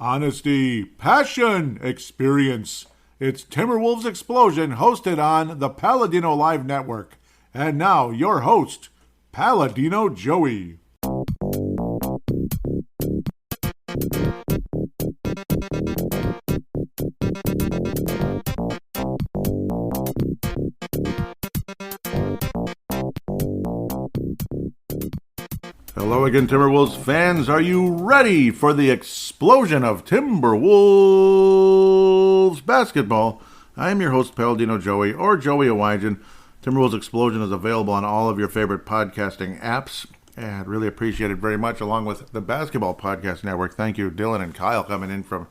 Honesty, passion, experience. It's Timberwolves Explosion, hosted on the paladinolive network. And now, your host, Paladino Joey. Hello again, Timberwolves fans. Are you ready for the explosion of Timberwolves basketball? I am your host, Paladino Joey, or Joey Awajan. Timberwolves Explosion is available on all of your favorite podcasting apps, and really appreciate it very much, along with the Basketball Podcast Network. Thank you, Dylan and Kyle, coming in from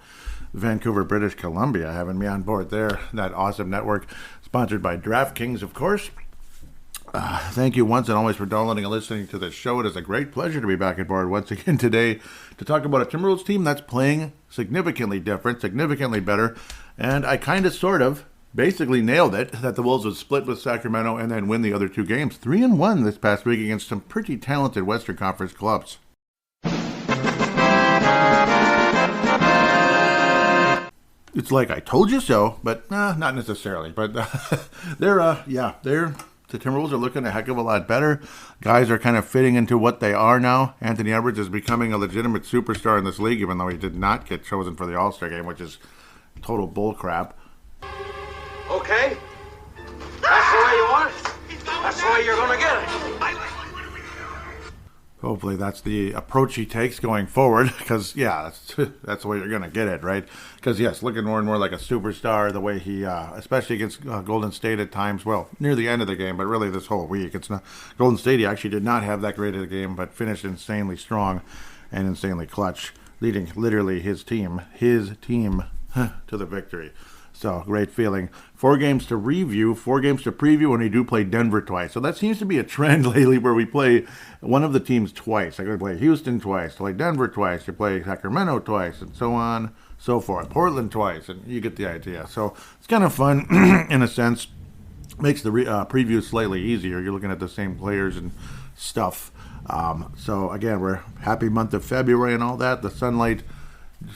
Vancouver, British Columbia, having me on board there. That awesome network, sponsored by DraftKings, of course. Thank you once and always for downloading and listening to this show. It is a great pleasure to be back on board once again today to talk about a Timberwolves team that's playing significantly different, significantly better, and I kind of sort of basically nailed it that the Wolves would split with Sacramento and then win the other two games. 3-1 this past week against some pretty talented Western Conference clubs. It's like I told you so, but not necessarily. But the Timberwolves are looking a heck of a lot better. Guys are kind of fitting into what they are now. Anthony Edwards is becoming a legitimate superstar in this league, even though he did not get chosen for the All-Star game, which is total bullcrap. Okay. That's the way you want it. That's the way you're going to get it. Hopefully that's the approach he takes going forward, because, that's the way you're going to get it, right? Because, yes, looking more and more like a superstar, the way he, especially against Golden State at times, well, near the end of the game, but really this whole week. It's not Golden State, he actually did not have that great of a game, but finished insanely strong and insanely clutch, leading literally his team to the victory. So, great feeling. 4 games to review, 4 games to preview, and we do play Denver twice. So that seems to be a trend lately where we play one of the teams twice. Like we play Houston twice, play Denver twice, you play Sacramento twice, and so on, so forth. Portland twice, and you get the idea. So it's kind of fun in a sense. Makes the preview slightly easier. You're looking at the same players and stuff. So again, we're happy month of February and all that. The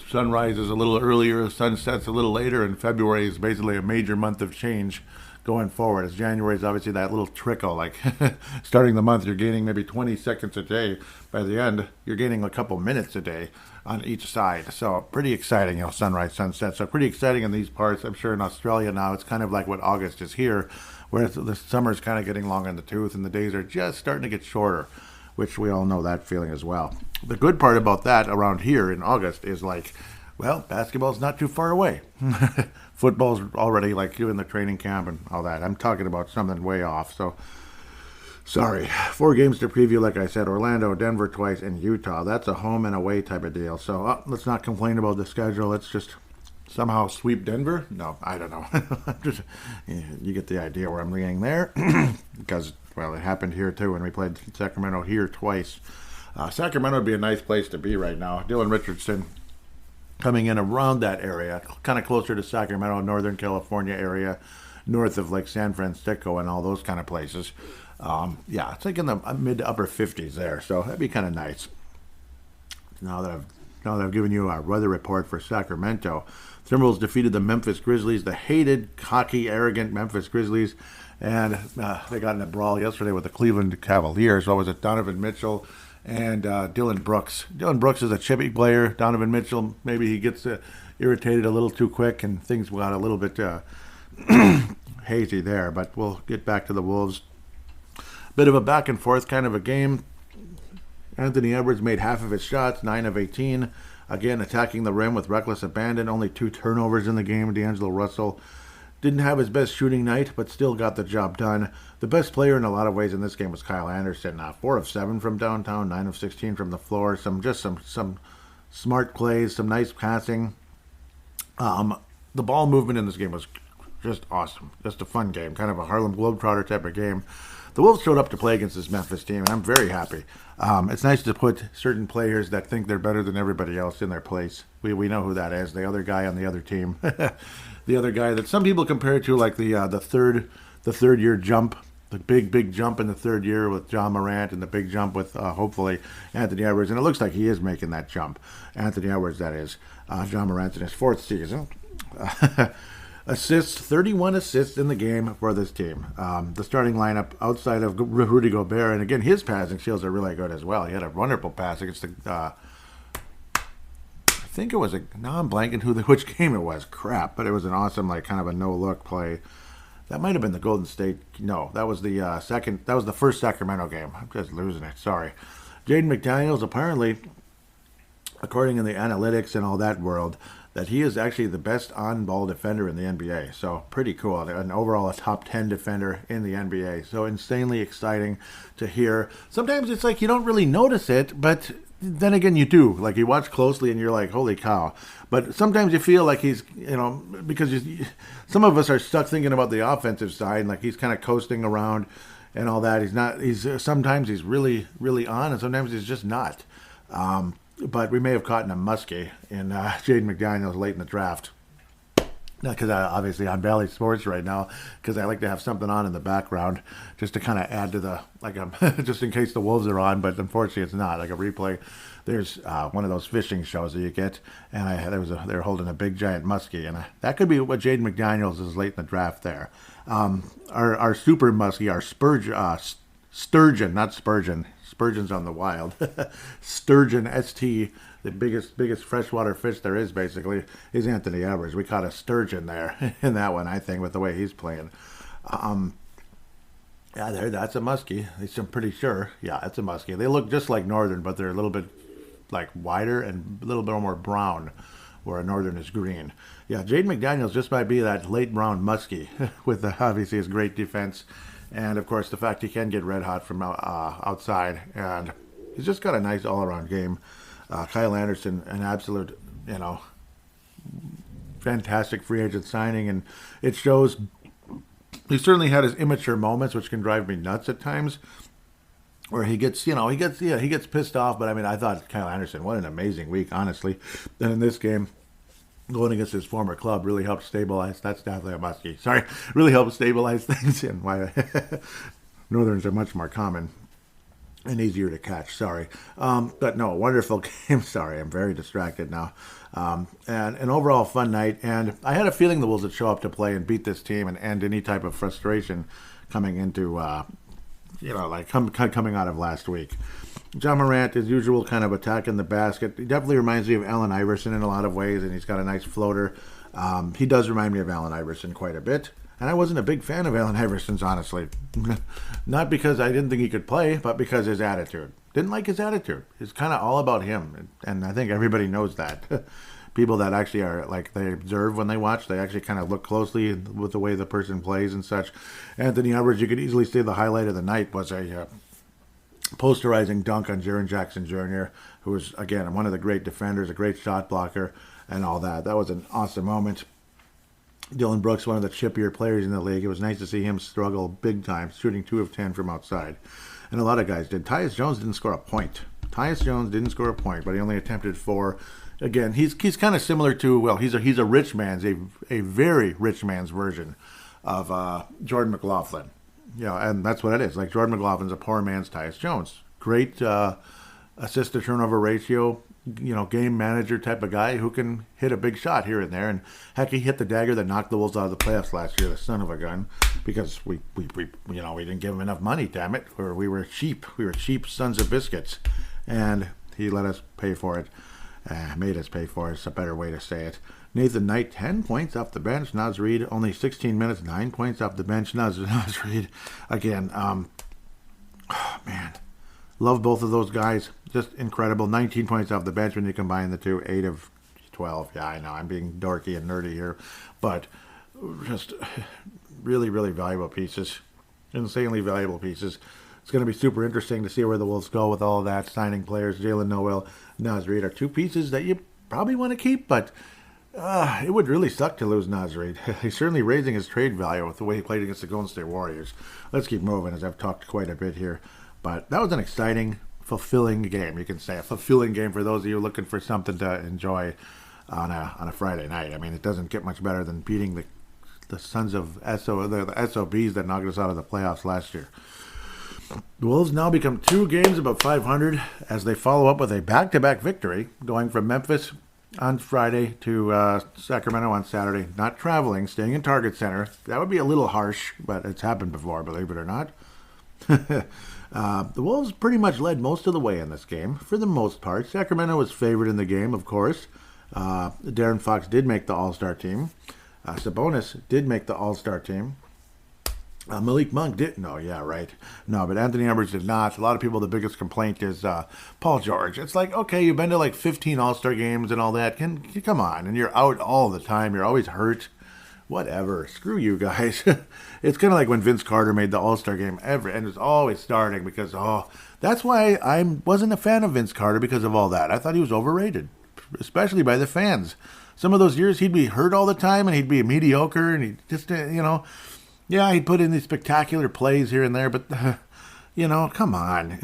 sunrise is a little earlier, sun sets a little later, and February is basically a major month of change going forward. As January is obviously that little trickle, like starting the month, you're gaining maybe 20 seconds a day. By the end, you're gaining a couple minutes a day on each side. So pretty exciting, sunrise, sunset. So pretty exciting in these parts. I'm sure in Australia now, it's kind of like what August is here, where the summer's kind of getting long in the tooth and the days are just starting to get shorter, which we all know that feeling as well. The good part about that around here in August is basketball's not too far away. Football's already doing the training camp and all that. I'm talking about something way off, so sorry. 4 games to preview, like I said, Orlando, Denver twice, and Utah. That's a home and away type of deal. So let's not complain about the schedule. Let's just somehow sweep Denver? No, I don't know. You get the idea where I'm leaning there. Because, it happened here too when we played Sacramento here twice. Sacramento would be a nice place to be right now. Dylan Richardson coming in around that area, kind of closer to Sacramento, Northern California area, north of San Francisco and all those kind of places. It's like in the mid to upper 50s there, so that'd be kind of nice. Now that I've given you a weather report for Sacramento, Timberwolves defeated the Memphis Grizzlies, the hated, cocky, arrogant Memphis Grizzlies, and they got in a brawl yesterday with the Cleveland Cavaliers. What was it? Donovan Mitchell and Dylan Brooks. Dylan Brooks is a chippy player. Donovan Mitchell, maybe he gets irritated a little too quick, and things got a little bit hazy there. But we'll get back to the Wolves. Bit of a back and forth kind of a game. Anthony Edwards made half of his shots, 9 of 18. Again, attacking the rim with reckless abandon. Only 2 turnovers in the game. D'Angelo Russell didn't have his best shooting night, but still got the job done. The best player in a lot of ways in this game was Kyle Anderson. 4 of 7 from downtown, 9 of 16 from the floor. Some smart plays, some nice passing. The ball movement in this game was just awesome. Just a fun game, kind of a Harlem Globetrotter type of game. The Wolves showed up to play against this Memphis team, and I'm very happy. It's nice to put certain players that think they're better than everybody else in their place. We know who that is, the other guy on the other team. The other guy that some people compare to like the third year jump the big jump in the third year with John Morant and the big jump with hopefully Anthony Edwards. And it looks like he is making that jump. Anthony Edwards, that is. John Morant's in his 4th season. Assists, 31 assists in the game for this team. The starting lineup outside of Rudy Gobert, and again, his passing skills are really good as well. He had a wonderful pass against the, I think it was now I'm blanking which game it was. Crap, but it was an awesome, like, kind of a no-look play. That might have been the Golden State. No, that was the second. That was the first Sacramento game. I'm just losing it. Sorry. Jaden McDaniels, apparently, according to the analytics and all that world, that he is actually the best on-ball defender in the NBA. So pretty cool. And overall a top 10 defender in the NBA. So insanely exciting to hear. Sometimes it's like you don't really notice it, but then again you do. Like you watch closely and you're like, holy cow. But sometimes you feel like he's, because some of us are stuck thinking about the offensive side. Like he's kind of coasting around and all that. Sometimes he's really, really on, and sometimes he's just not. But we may have caught a muskie in Jaden McDaniels late in the draft. Because obviously on Valley Sports right now, because I like to have something on in the background just to kind of add to the, just in case the Wolves are on, but unfortunately it's not, like a replay. There's one of those fishing shows that you get, and they were holding a big giant muskie, and that could be what Jaden McDaniels is late in the draft there. Our super muskie, our sturgeon, not Spurgeon. Spurgeon's on the wild. Sturgeon, ST, the biggest freshwater fish there is, basically, is Anthony Edwards. We caught a sturgeon there in that one, I think, with the way he's playing. That's a muskie. I'm pretty sure. Yeah, it's a muskie. They look just like Northern, but they're a little bit like wider and a little bit more brown, where a Northern is green. Yeah, Jaden McDaniels just might be that late brown muskie with obviously his great defense. And, of course, the fact he can get red hot from outside. And he's just got a nice all-around game. Kyle Anderson, an absolute, fantastic free agent signing. And it shows he certainly had his immature moments, which can drive me nuts at times, where he gets pissed off. But, I thought Kyle Anderson, what an amazing week, honestly. And in this game, going against his former club really helped stabilize. That's definitely a muskie. Sorry, really helped stabilize things. And why Northerns are much more common and easier to catch. Sorry, but no, wonderful game. Sorry, I'm very distracted now. And an overall fun night. And I had a feeling the Wolves would show up to play and beat this team and end any type of frustration coming into coming out of last week. John Morant, as usual, kind of attacking the basket. He definitely reminds me of Allen Iverson in a lot of ways, and he's got a nice floater. He does remind me of Allen Iverson quite a bit. And I wasn't a big fan of Allen Iverson's, honestly. Not because I didn't think he could play, but because his attitude. Didn't like his attitude. It's kind of all about him, and I think everybody knows that. People that actually are, they observe when they watch, they actually kind of look closely with the way the person plays and such. Anthony Edwards, you could easily say the highlight of the night was a posterizing dunk on Jaren Jackson Jr., who was, again, one of the great defenders, a great shot blocker, and all that. That was an awesome moment. Dylan Brooks, one of the chippier players in the league. It was nice to see him struggle big time, shooting 2 of 10 from outside. And a lot of guys did. Tyus Jones didn't score a point. But he only attempted 4. Again, he's kind of similar to, he's a rich man's, a very rich man's version of Jordan McLaughlin. And that's what it is. Like, Jordan McLaughlin's a poor man's Tyus Jones. Great assist-to-turnover ratio, game manager type of guy who can hit a big shot here and there. And heck, he hit the dagger that knocked the Wolves out of the playoffs last year, the son of a gun, because we didn't give him enough money, damn it. We were cheap. We were cheap sons of biscuits. And he let us pay for it. Made us pay for it. It's a better way to say it. Nathan Knight, 10 points off the bench. Naz Reid, only 16 minutes, 9 points off the bench. Naz Reid, again, man, love both of those guys. Just incredible. 19 points off the bench when you combine the two. 8 of 12. Yeah, I know, I'm being dorky and nerdy here. But just really, really valuable pieces. Insanely valuable pieces. It's going to be super interesting to see where the Wolves go with all of that. Signing players, Jalen Noel, Naz Reid are 2 pieces that you probably want to keep, but it would really suck to lose Naz Reid. He's certainly raising his trade value with the way he played against the Golden State Warriors. Let's keep moving, as I've talked quite a bit here. But that was an exciting, fulfilling game, you can say. A fulfilling game for those of you looking for something to enjoy on a Friday night. It doesn't get much better than beating the sons of the SOBs that knocked us out of the playoffs last year. The Wolves now become 2 games above 500 as they follow up with a back-to-back victory, going from Memphis on Friday to Sacramento on Saturday. Not traveling, staying in Target Center. That would be a little harsh, but it's happened before, believe it or not. The Wolves pretty much led most of the way in this game, for the most part. Sacramento was favored in the game, of course. Darren Fox did make the All-Star team. Sabonis did make the All-Star team. Malik Monk didn't. No, yeah, right. No, but Anthony Edwards did not. A lot of people, the biggest complaint is Paul George. It's like, okay, you've been to like 15 All-Star games and all that. Come on, and you're out all the time. You're always hurt. Whatever. Screw you guys. It's kind of like when Vince Carter made the All-Star game ever, and it's always starting because, that's why I wasn't a fan of Vince Carter because of all that. I thought he was overrated, especially by the fans. Some of those years he'd be hurt all the time and he'd be mediocre and he'd just, yeah, he'd put in these spectacular plays here and there, but, come on.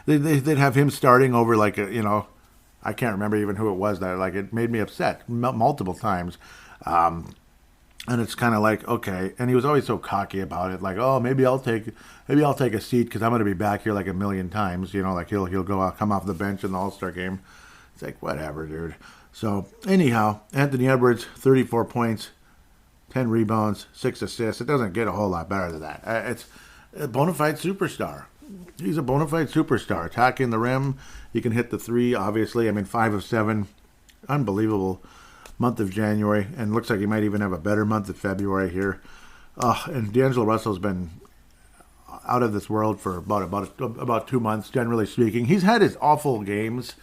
They'd have him starting over like, I can't remember even who it was that, like, it made me upset multiple times. And it's kind of like, okay, and he was always so cocky about it, like, oh, maybe I'll take a seat because I'm going to be back here like a million times, like he'll come off the bench in the All-Star game. It's like, whatever, dude. So, anyhow, Anthony Edwards, 34 points, 10 rebounds, 6 assists. It doesn't get a whole lot better than that. It's a bona fide superstar. He's a bona fide superstar. Attacking the rim, he can hit the 3, obviously. 5 of 7. Unbelievable month of January. And looks like he might even have a better month of February here. And D'Angelo Russell's been out of this world for about 2 months, generally speaking. He's had his awful games,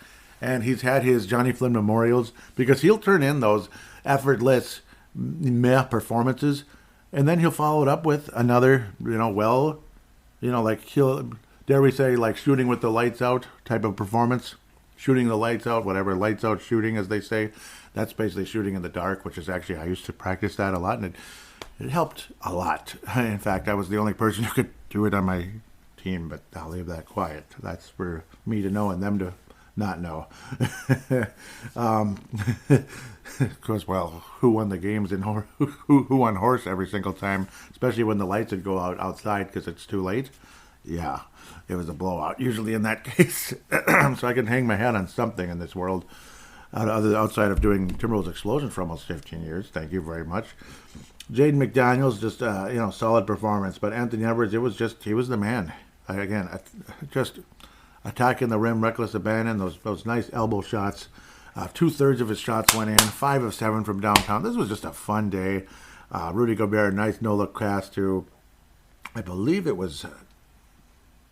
and he's had his Johnny Flynn memorials, because he'll turn in those effortless meh performances, and then he'll follow it up with another, like he'll, dare we say, like shooting with the lights out type of performance, shooting the lights out, whatever, lights out shooting, as they say. That's basically shooting in the dark, which is actually, I used to practice that a lot, and it helped a lot. In fact, I was the only person who could do it on my team, but I'll leave that quiet. That's for me to know and them to not know. Because, well, who won the games and who won horse every single time, especially when the lights would go out outside because it's too late. Yeah, it was a blowout, usually in that case. So I can hang my hat on something in this world, outside of doing Timberwolves Explosion for almost 15 years. Thank you very much. Jaden McDaniels, just, solid performance. But Anthony Edwards, he was the man. Again, just attacking the rim, reckless abandon, those nice elbow shots. 2/3 of his shots went in, 5 of 7 from downtown. This was just a fun day. Rudy Gobert, nice no-look pass to, I believe it was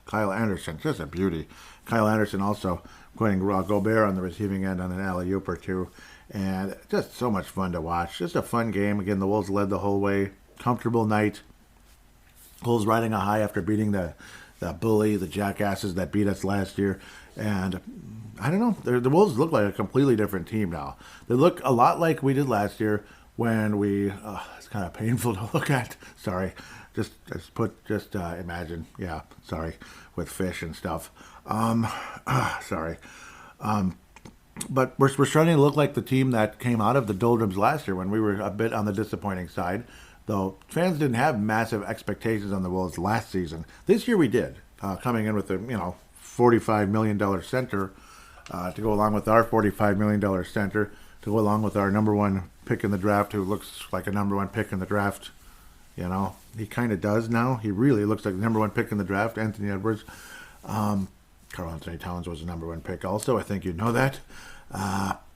Kyle Anderson. Just a beauty. Kyle Anderson also putting Gobert on the receiving end on an alley-oop or two. And just so much fun to watch. Just a fun game. Again, the Wolves led the whole way. Comfortable night. Wolves riding a high after beating the bully, the jackasses that beat us last year. And I don't know, the Wolves look like a completely different team now. They look a lot like we did last year when it's kind of painful to look at. Sorry. Just imagine. Yeah, sorry. With fish and stuff. Sorry. But we're starting to look like the team that came out of the doldrums last year when we were a bit on the disappointing side. Though fans didn't have massive expectations on the Wolves last season. This year we did, coming in with a $45 million center to go along with our $45 million center, to go along with our number 1 pick in the draft, who looks like a number 1 pick in the draft. He kind of does now. He really looks like the number 1 pick in the draft, Anthony Edwards. Karl Anthony Towns was the number 1 pick also. I think you know that.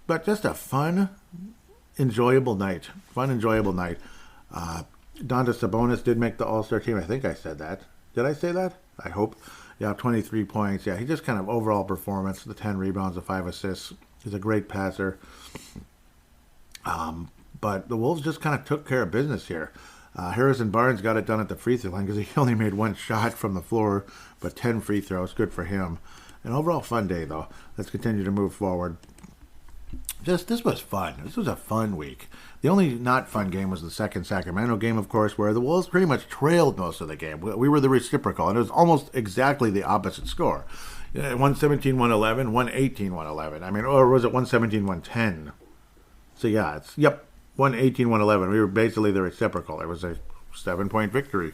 But just a fun, enjoyable night. Domantas Sabonis did make the All-Star team. I think I said that. Did I say that? I hope. Yeah, 23 points. Yeah, he just kind of overall performance, the 10 rebounds, the 5 assists. He's a great passer. But the Wolves just kind of took care of business here. Harrison Barnes got it done at the free throw line because he only made 1 shot from the floor, but 10 free throws. Good for him. An overall fun day, though. Let's continue to move forward. This was fun. This was a fun week. The only not fun game was the second Sacramento game, of course, where the Wolves pretty much trailed most of the game. We were the reciprocal, and it was almost exactly the opposite score. 117-111, 118-111. Or was it 117-110? So, yeah, 118-111. We were basically the reciprocal. It was a 7-point victory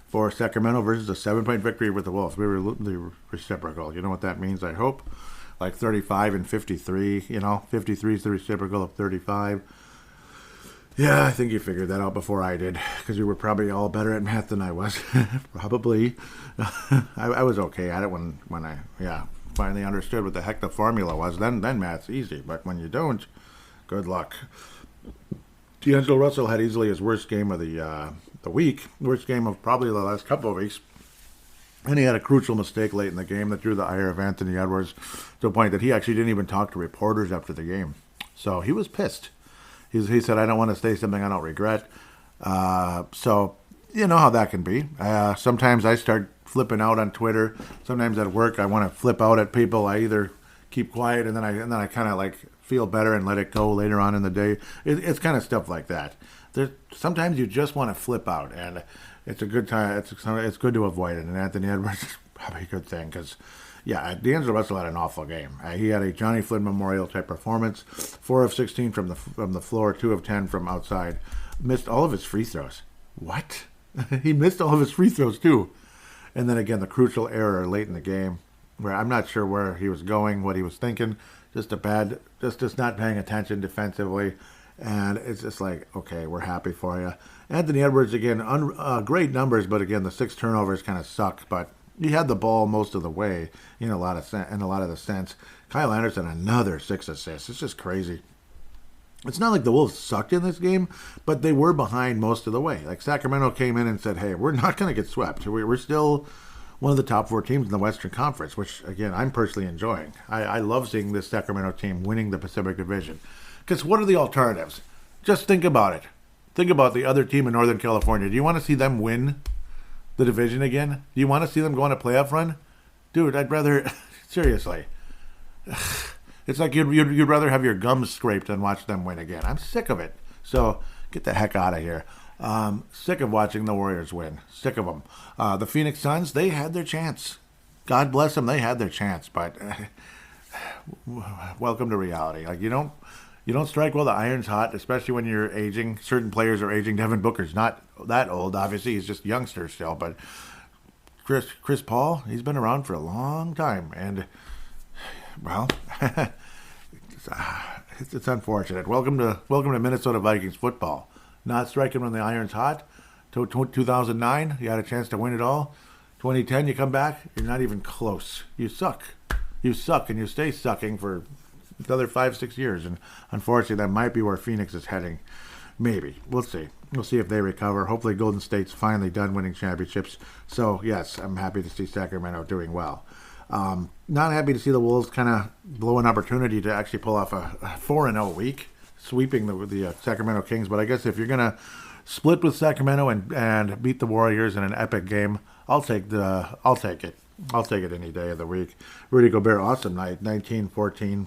for Sacramento versus a 7-point victory with the Wolves. We were the reciprocal. You know what that means, I hope? Like 35 and 53, 53 is the reciprocal of 35. Yeah, I think you figured that out before I did, because you were probably all better at math than I was. Probably. I was okay at it when I finally understood what the heck the formula was. Then math's easy, but when you don't, good luck. D'Angelo Russell had easily his worst game of the week, worst game of probably the last couple of weeks. And he had a crucial mistake late in the game that drew the ire of Anthony Edwards to a point that he actually didn't even talk to reporters after the game. So he was pissed. He said, I don't want to say something I don't regret. So you know how that can be. Sometimes I start flipping out on Twitter. Sometimes at work I want to flip out at people. I either keep quiet and then I kind of like feel better and let it go later on in the day. It's kind of stuff like that. Sometimes you just want to flip out, and it's a good time. It's good to avoid it. And Anthony Edwards is probably a good thing because, yeah, D'Angelo Russell had an awful game. He had a Johnny Flynn Memorial type performance. 4 of 16 from the floor, 2 of 10 from outside. Missed all of his free throws. What? He missed all of his free throws too. And then again, the crucial error late in the game, where I'm not sure where he was going, what he was thinking. Just not paying attention defensively. And it's just like, okay, we're happy for you. Anthony Edwards, again, great numbers, but again, the 6 turnovers kind of suck. But he had the ball most of the way in a lot of the sense. Kyle Anderson, another 6 assists. It's just crazy. It's not like the Wolves sucked in this game, but they were behind most of the way. Like Sacramento came in and said, hey, we're not going to get swept. We're still one of the top 4 teams in the Western Conference, which, again, I'm personally enjoying. I love seeing this Sacramento team winning the Pacific Division. Because what are the alternatives? Just think about it. Think about the other team in Northern California. Do you want to see them win the division again? Do you want to see them go on a playoff run? Dude, I'd rather... Seriously. It's like you'd rather have your gums scraped than watch them win again. I'm sick of it. So get the heck out of here. Sick of watching the Warriors win. Sick of them. The Phoenix Suns, they had their chance. God bless them, they had their chance. But welcome to reality. Like you don't strike while the iron's hot, especially when you're aging. Certain players are aging. Devin Booker's not that old, obviously. He's just youngster still. But Chris Paul, he's been around for a long time. And, well, it's unfortunate. Welcome to Minnesota Vikings football. Not striking when the iron's hot. 2009, you had a chance to win it all. 2010, you come back, you're not even close. You suck. You suck, and you stay sucking for another 5-6 years. And unfortunately, that might be where Phoenix is heading. Maybe. We'll see. We'll see if they recover. Hopefully, Golden State's finally done winning championships. So, yes, I'm happy to see Sacramento doing well. Not happy to see the Wolves kind of blow an opportunity to actually pull off a 4-0 week, sweeping the Sacramento Kings. But I guess if you're going to split with Sacramento and beat the Warriors in an epic game, I'll take it. I'll take it any day of the week. Rudy Gobert, awesome night, 19-14,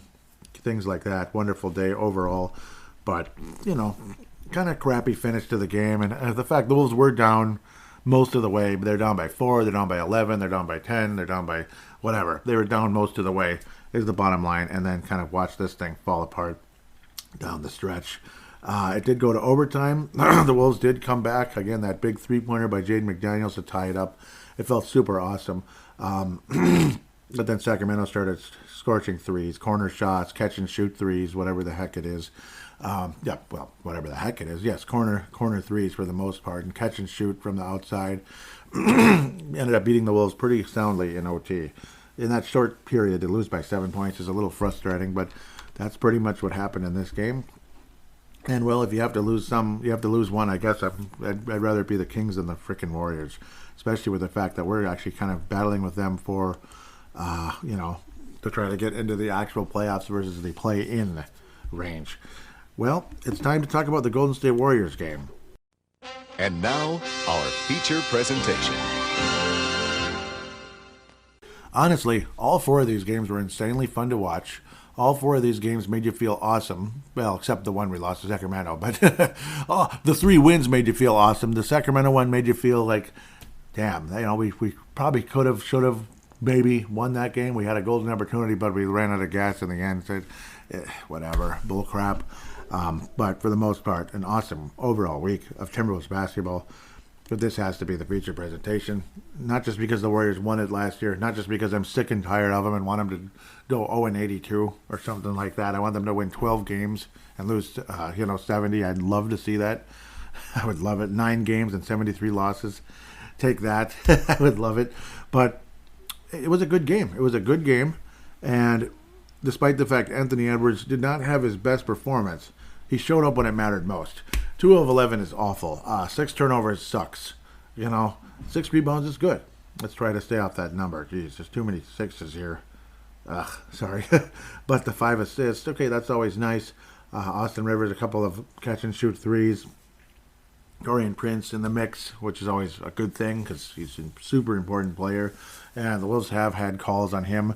things like that. Wonderful day overall. But, kind of crappy finish to the game. And the fact the Wolves were down most of the way. They're down by 4, they're down by 11, they're down by 10, they're down by whatever. They were down most of the way is the bottom line. And then kind of watch this thing fall apart down the stretch. It did go to overtime. The Wolves did come back. Again, that big three-pointer by Jaden McDaniels to tie it up. It felt super awesome. But then Sacramento started scorching threes, corner shots, catch and shoot threes, whatever the heck it is. Whatever the heck it is. Yes, corner threes for the most part, and catch and shoot from the outside. Ended up beating the Wolves pretty soundly in OT. In that short period, to lose by 7 points is a little frustrating, but that's pretty much what happened in this game. And, well, if you have to lose some, you have to lose one. I guess I'd rather it be the Kings than the frickin' Warriors, especially with the fact that we're actually kind of battling with them for, to try to get into the actual playoffs versus the play-in range. Well, it's time to talk about the Golden State Warriors game. And now, our feature presentation. Honestly, all 4 of these games were insanely fun to watch. All 4 of these games made you feel awesome. Well, except the one we lost to Sacramento. But the 3 wins made you feel awesome. The Sacramento one made you feel like, damn, we probably could have, should have, maybe won that game. We had a golden opportunity, but we ran out of gas in the end. Said, whatever, bull crap. But for the most part, an awesome overall week of Timberwolves basketball. But this has to be the feature presentation. Not just because the Warriors won it last year, not just because I'm sick and tired of them and want them to go 0-82 or something like that. I want them to win 12 games and lose, 70. I'd love to see that. I would love it. 9 games and 73 losses. Take that. I would love it. But it was a good game. It was a good game. And despite the fact Anthony Edwards did not have his best performance, he showed up when it mattered most. 2 of 11 is awful. 6 turnovers sucks. 6 rebounds is good. Let's try to stay off that number. Jeez, there's too many 6s here. Sorry. But the 5 assists, okay, that's always nice. Austin Rivers, a couple of catch-and-shoot threes. Dorian Prince in the mix, which is always a good thing because he's a super important player. And the Wolves have had calls on him.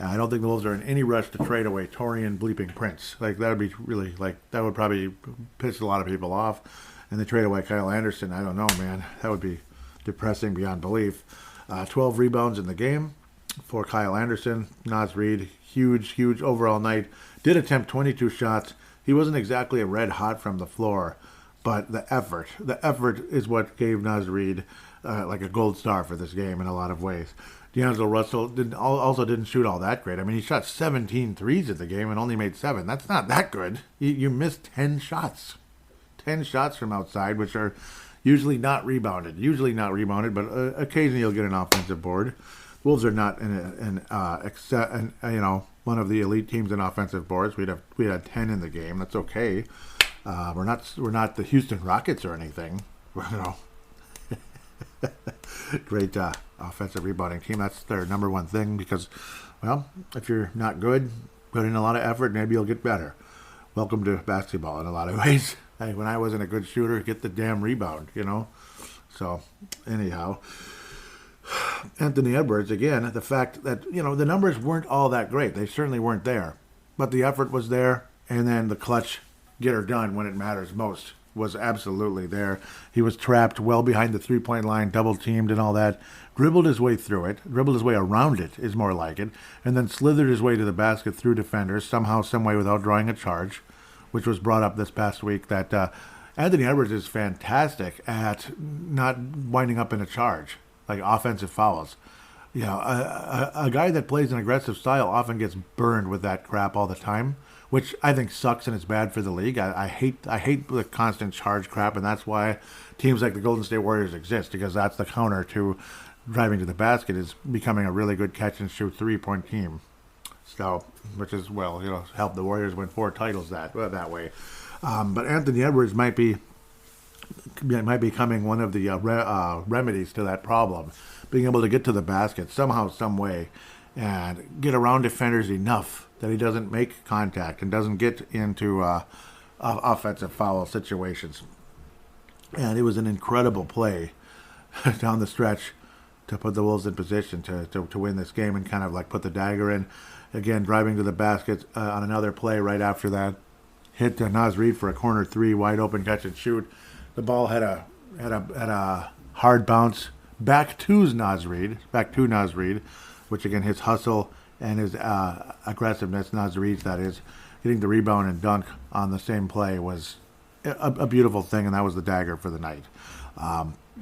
I don't think the Wolves are in any rush to trade away Torian bleeping Prince. That would be really, that would probably piss a lot of people off. And they trade away Kyle Anderson. I don't know, man. That would be depressing beyond belief. 12 rebounds in the game for Kyle Anderson. Naz Reid, huge overall night. Did attempt 22 shots. He wasn't exactly a red hot from the floor, but the effort is what gave Naz Reid a gold star for this game in a lot of ways. D'Angelo Russell didn't shoot all that great. I mean, he shot 17 threes in the game and only made 7. That's not that good. You missed 10 shots. 10 shots from outside, which are usually not rebounded. But occasionally you'll get an offensive board. The Wolves are not one of the elite teams in offensive boards. We had 10 in the game. That's okay. We're not the Houston Rockets or anything. Great offensive rebounding team. That's their number one thing because, well, if you're not good, put in a lot of effort, maybe you'll get better. Welcome to basketball in a lot of ways. Hey, when I wasn't a good shooter, get the damn rebound, So, anyhow, Anthony Edwards, again, the fact that, the numbers weren't all that great. They certainly weren't there. But the effort was there, and then the clutch get her done when it matters most was absolutely there. He was trapped well behind the three-point line, double-teamed and all that. Dribbled his way through it. Dribbled his way around it is more like it. And then slithered his way to the basket through defenders, somehow, some way without drawing a charge, which was brought up this past week that Anthony Edwards is fantastic at not winding up in a charge, like offensive fouls. A guy that plays an aggressive style often gets burned with that crap all the time, which I think sucks and it's bad for the league. I hate the constant charge crap, and that's why teams like the Golden State Warriors exist, because that's the counter to driving to the basket is becoming a really good catch-and-shoot three-point team. So, which is, helped the Warriors win 4 titles that way. But Anthony Edwards might be becoming one of the remedies to that problem, being able to get to the basket somehow, some way, and get around defenders enough that he doesn't make contact and doesn't get into offensive foul situations. And it was an incredible play down the stretch to put the Wolves in position to win this game and kind of put the dagger in. Again, driving to the basket on another play right after that. Hit Naz Reid for a corner 3, wide open catch and shoot. The ball had a hard bounce back to Naz Reid, which again, his hustle and his aggressiveness, Naz Reid's that is, getting the rebound and dunk on the same play was a beautiful thing, and that was the dagger for the night.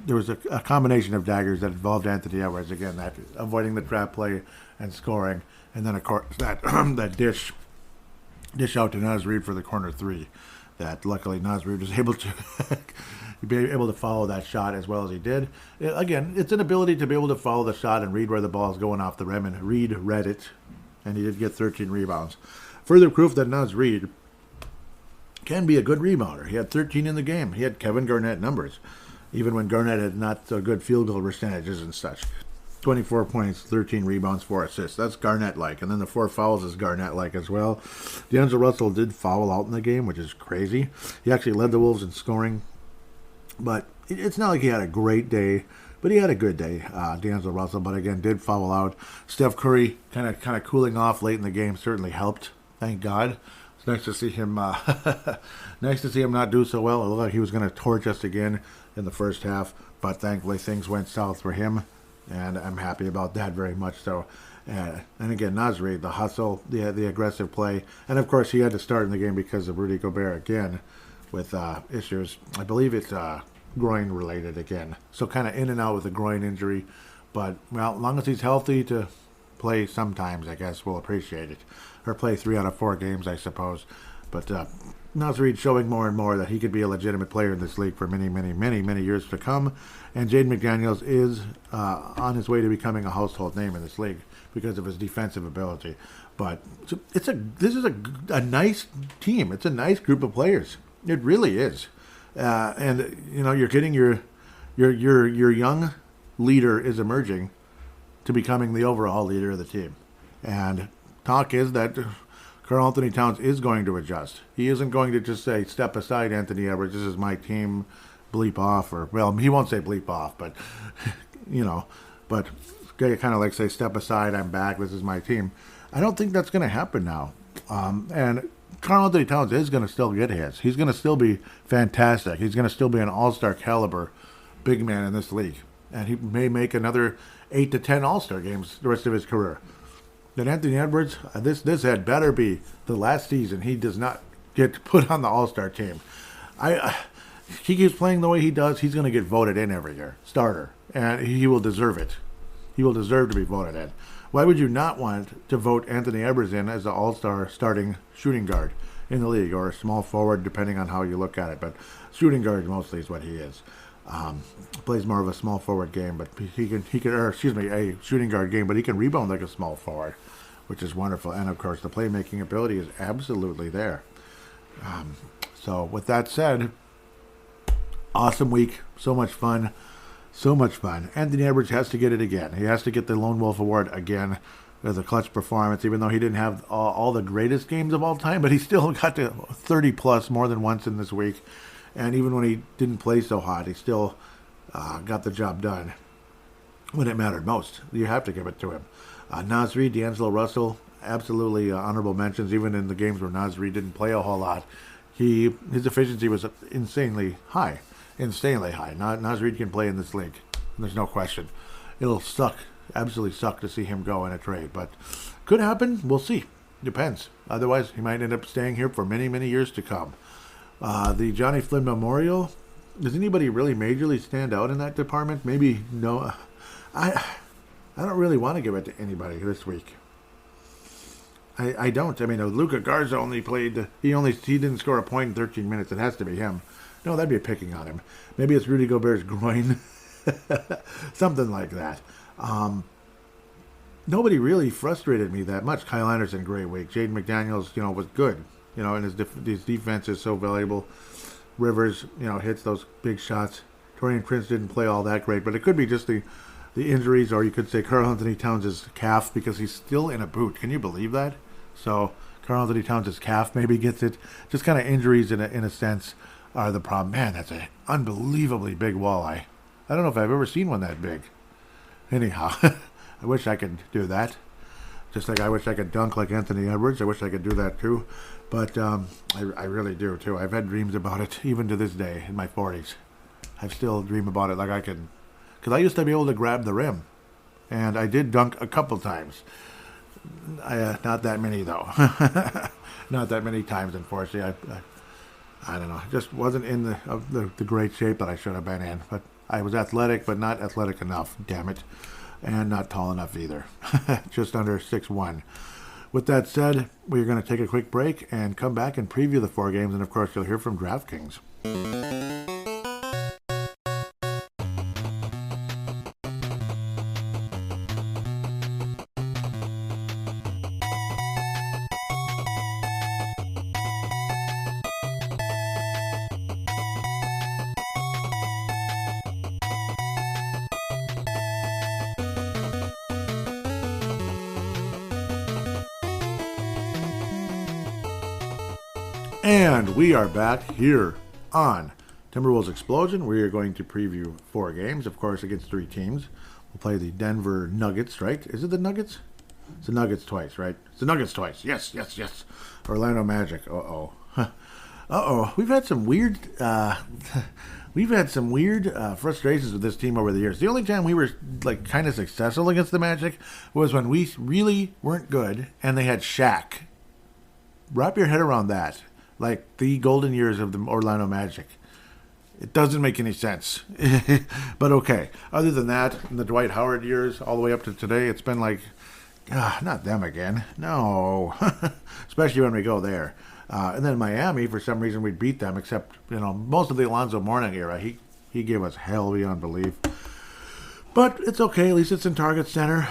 There was a combination of daggers that involved Anthony Edwards, again, that avoiding the trap play and scoring, and then, of course, that dish out to Naz Reid for the corner 3 that luckily Naz Reid was able to follow that shot as well as he did. Again, it's an ability to be able to follow the shot and read where the ball is going off the rim, and Reid read it, and he did get 13 rebounds. Further proof that Naz Reid can be a good rebounder. He had 13 in the game. He had Kevin Garnett numbers, even when Garnett had not so good field goal percentages and such. 24 points, 13 rebounds, 4 assists. That's Garnett-like. And then the 4 fouls is Garnett-like as well. D'Angelo Russell did foul out in the game, which is crazy. He actually led the Wolves in scoring. But it's not like he had a great day, but he had a good day, D'Angelo Russell. But again, did foul out. Steph Curry kind of cooling off late in the game certainly helped. Thank God. It's nice to see him. Nice to see him not do so well. It looked like he was going to torch us again in the first half, but thankfully things went south for him, and I'm happy about that very much so. And again, Naz Reid, the hustle, the aggressive play. And of course, he had to start in the game because of Rudy Gobert again with issues. I believe it's groin related again. So kind of in and out with a groin injury. But, well, as long as he's healthy to play sometimes, I guess we'll appreciate it. Or play 3 out of 4 games, I suppose. But Naz Reid showing more and more that he could be a legitimate player in this league for many, many, many, many years to come. And Jaden McDaniels is on his way to becoming a household name in this league because of his defensive ability. But this is a nice team. It's a nice group of players. It really is. And you know, you're getting your young leader is emerging to becoming the overall leader of the team. And talk is that Karl-Anthony Towns is going to adjust. He isn't going to just say, step aside, Anthony Edwards, this is my team, bleep off. Or, well, he won't say bleep off, but, you know, but kind of like say, step aside, I'm back, this is my team. I don't think that's going to happen now. And Karl-Anthony Towns is going to still get his. He's going to still be fantastic. He's going to still be an all-star caliber big man in this league. And he may make another 8 to 10 all-star games the rest of his career. Then Anthony Edwards, this had better be the last season he does not get put on the all-star team. He keeps playing the way he does, he's going to get voted in every year, starter. And he will deserve it. He will deserve to be voted in. Why would you not want to vote Anthony Edwards in as the all-star starting shooting guard in the league, or a small forward, depending on how you look at it. But shooting guard mostly is what he is. Plays more of a small forward game, but he can, or excuse me, a shooting guard game, but he can rebound like a small forward, which is wonderful. And of course, the playmaking ability is absolutely there. So with that said, awesome week, so much fun. So much fun. Anthony Edwards has to get it again. He has to get the Lone Wolf Award again as a clutch performance, even though he didn't have all the greatest games of all time, but he still got to 30 plus more than once in this week. And even when he didn't play so hot, he still got the job done when it mattered most. You have to give it to him. Naz Reid, D'Angelo Russell, absolutely honorable mentions, even in the games where Naz Reid didn't play a whole lot. His efficiency was insanely high. Insanely high. Naz Reid can play in this league. There's no question. It'll suck, absolutely suck to see him go in a trade, but could happen. We'll see. Depends. Otherwise, he might end up staying here for many, many years to come. The Johnny Flynn Memorial. Does anybody really majorly stand out in that department? Maybe no. I don't really want to give it to anybody this week. I don't. I mean, Luka Garza only played. He didn't score a point in 13 minutes. It has to be him. No, that'd be picking on him. Maybe it's Rudy Gobert's groin. Something like that. Nobody really frustrated me that much. Kyle Anderson, great week. Jaden McDaniels, was good. And his defense is so valuable. Rivers, hits those big shots. Torian Prince didn't play all that great, but it could be just the injuries, or you could say Karl-Anthony Towns' calf, because he's still in a boot. Can you believe that? So Karl-Anthony Towns' calf maybe gets it. Just kind of injuries in a sense are the problem. Man, that's an unbelievably big walleye. I don't know if I've ever seen one that big. Anyhow, I wish I could do that. Just like I wish I could dunk like Anthony Edwards. I wish I could do that too. But I really do too. I've had dreams about it even to this day in my 40s. I still dream about it like I can. Because I used to be able to grab the rim. And I did dunk a couple times. Not that many though. Not that many times, unfortunately. I don't know. I just wasn't in the great shape that I should have been in. But I was athletic, but not athletic enough. Damn it. And not tall enough either. Just under 6'1". With that said, we're going to take a quick break and come back and preview the 4 games. And of course, you'll hear from DraftKings. And we are back here on Timberwolves Explosion. We are going to preview 4 games, of course, against 3 teams. We'll play the Denver Nuggets, right? Is it the Nuggets? It's the Nuggets twice, right? It's the Nuggets twice. Yes. Orlando Magic. Uh-oh. We've had some weird we've had some weird frustrations with this team over the years. The only time we were like kind of successful against the Magic was when we really weren't good and they had Shaq. Wrap your head around that. Like the golden years of the Orlando Magic. It doesn't make any sense. But okay. Other than that, in the Dwight Howard years, all the way up to today, it's been like, not them again. No. Especially when we go there. And then Miami, for some reason, we beat them, except, most of the Alonzo Mourning era. He gave us hell beyond belief. But it's okay. At least it's in Target Center.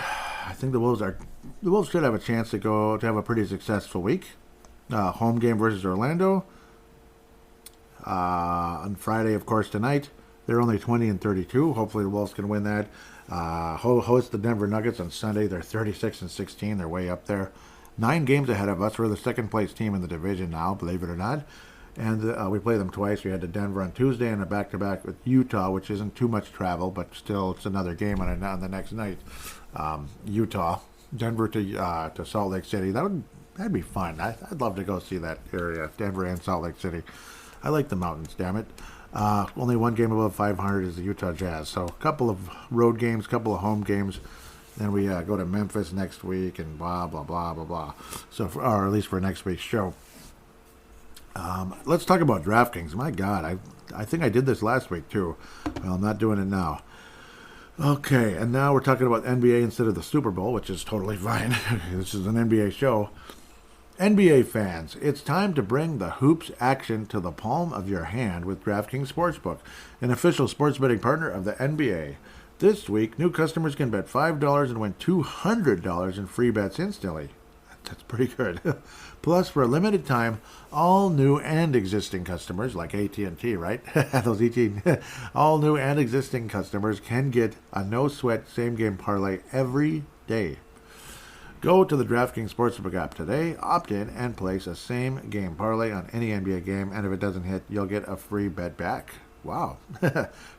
I think the Wolves should have a chance to have a pretty successful week. Home game versus Orlando. On Friday, of course, tonight. They're only 20-32. Hopefully the Wolves can win that. Host the Denver Nuggets on Sunday. They're 36-16. They're way up there. 9 games ahead of us. We're the second place team in the division now, believe it or not. And we play them twice. We had to Denver on Tuesday and a back-to-back with Utah, which isn't too much travel, but still it's another game on the next night. Utah, Denver to Salt Lake City. That'd be fun. I'd love to go see that area, Denver and Salt Lake City. I like the mountains, damn it. Only one game above 500 is the Utah Jazz. So a couple of road games, couple of home games. Then we go to Memphis next week and blah, blah, blah, blah, blah. So, or at least for next week's show. Let's talk about DraftKings. My God, I think I did this last week too. Well, I'm not doing it now. Okay, and now we're talking about NBA instead of the Super Bowl, which is totally fine. This is an NBA show. NBA fans, it's time to bring the hoops action to the palm of your hand with DraftKings Sportsbook, an official sports betting partner of the NBA. This week, new customers can bet $5 and win $200 in free bets instantly. That's pretty good. Plus, for a limited time, all new and existing customers, like AT&T, right? Those AT&T, all new and existing customers can get a no-sweat same-game parlay every day. Go to the DraftKings Sportsbook app today, opt in, and place a same-game parlay on any NBA game, and if it doesn't hit, you'll get a free bet back. Wow.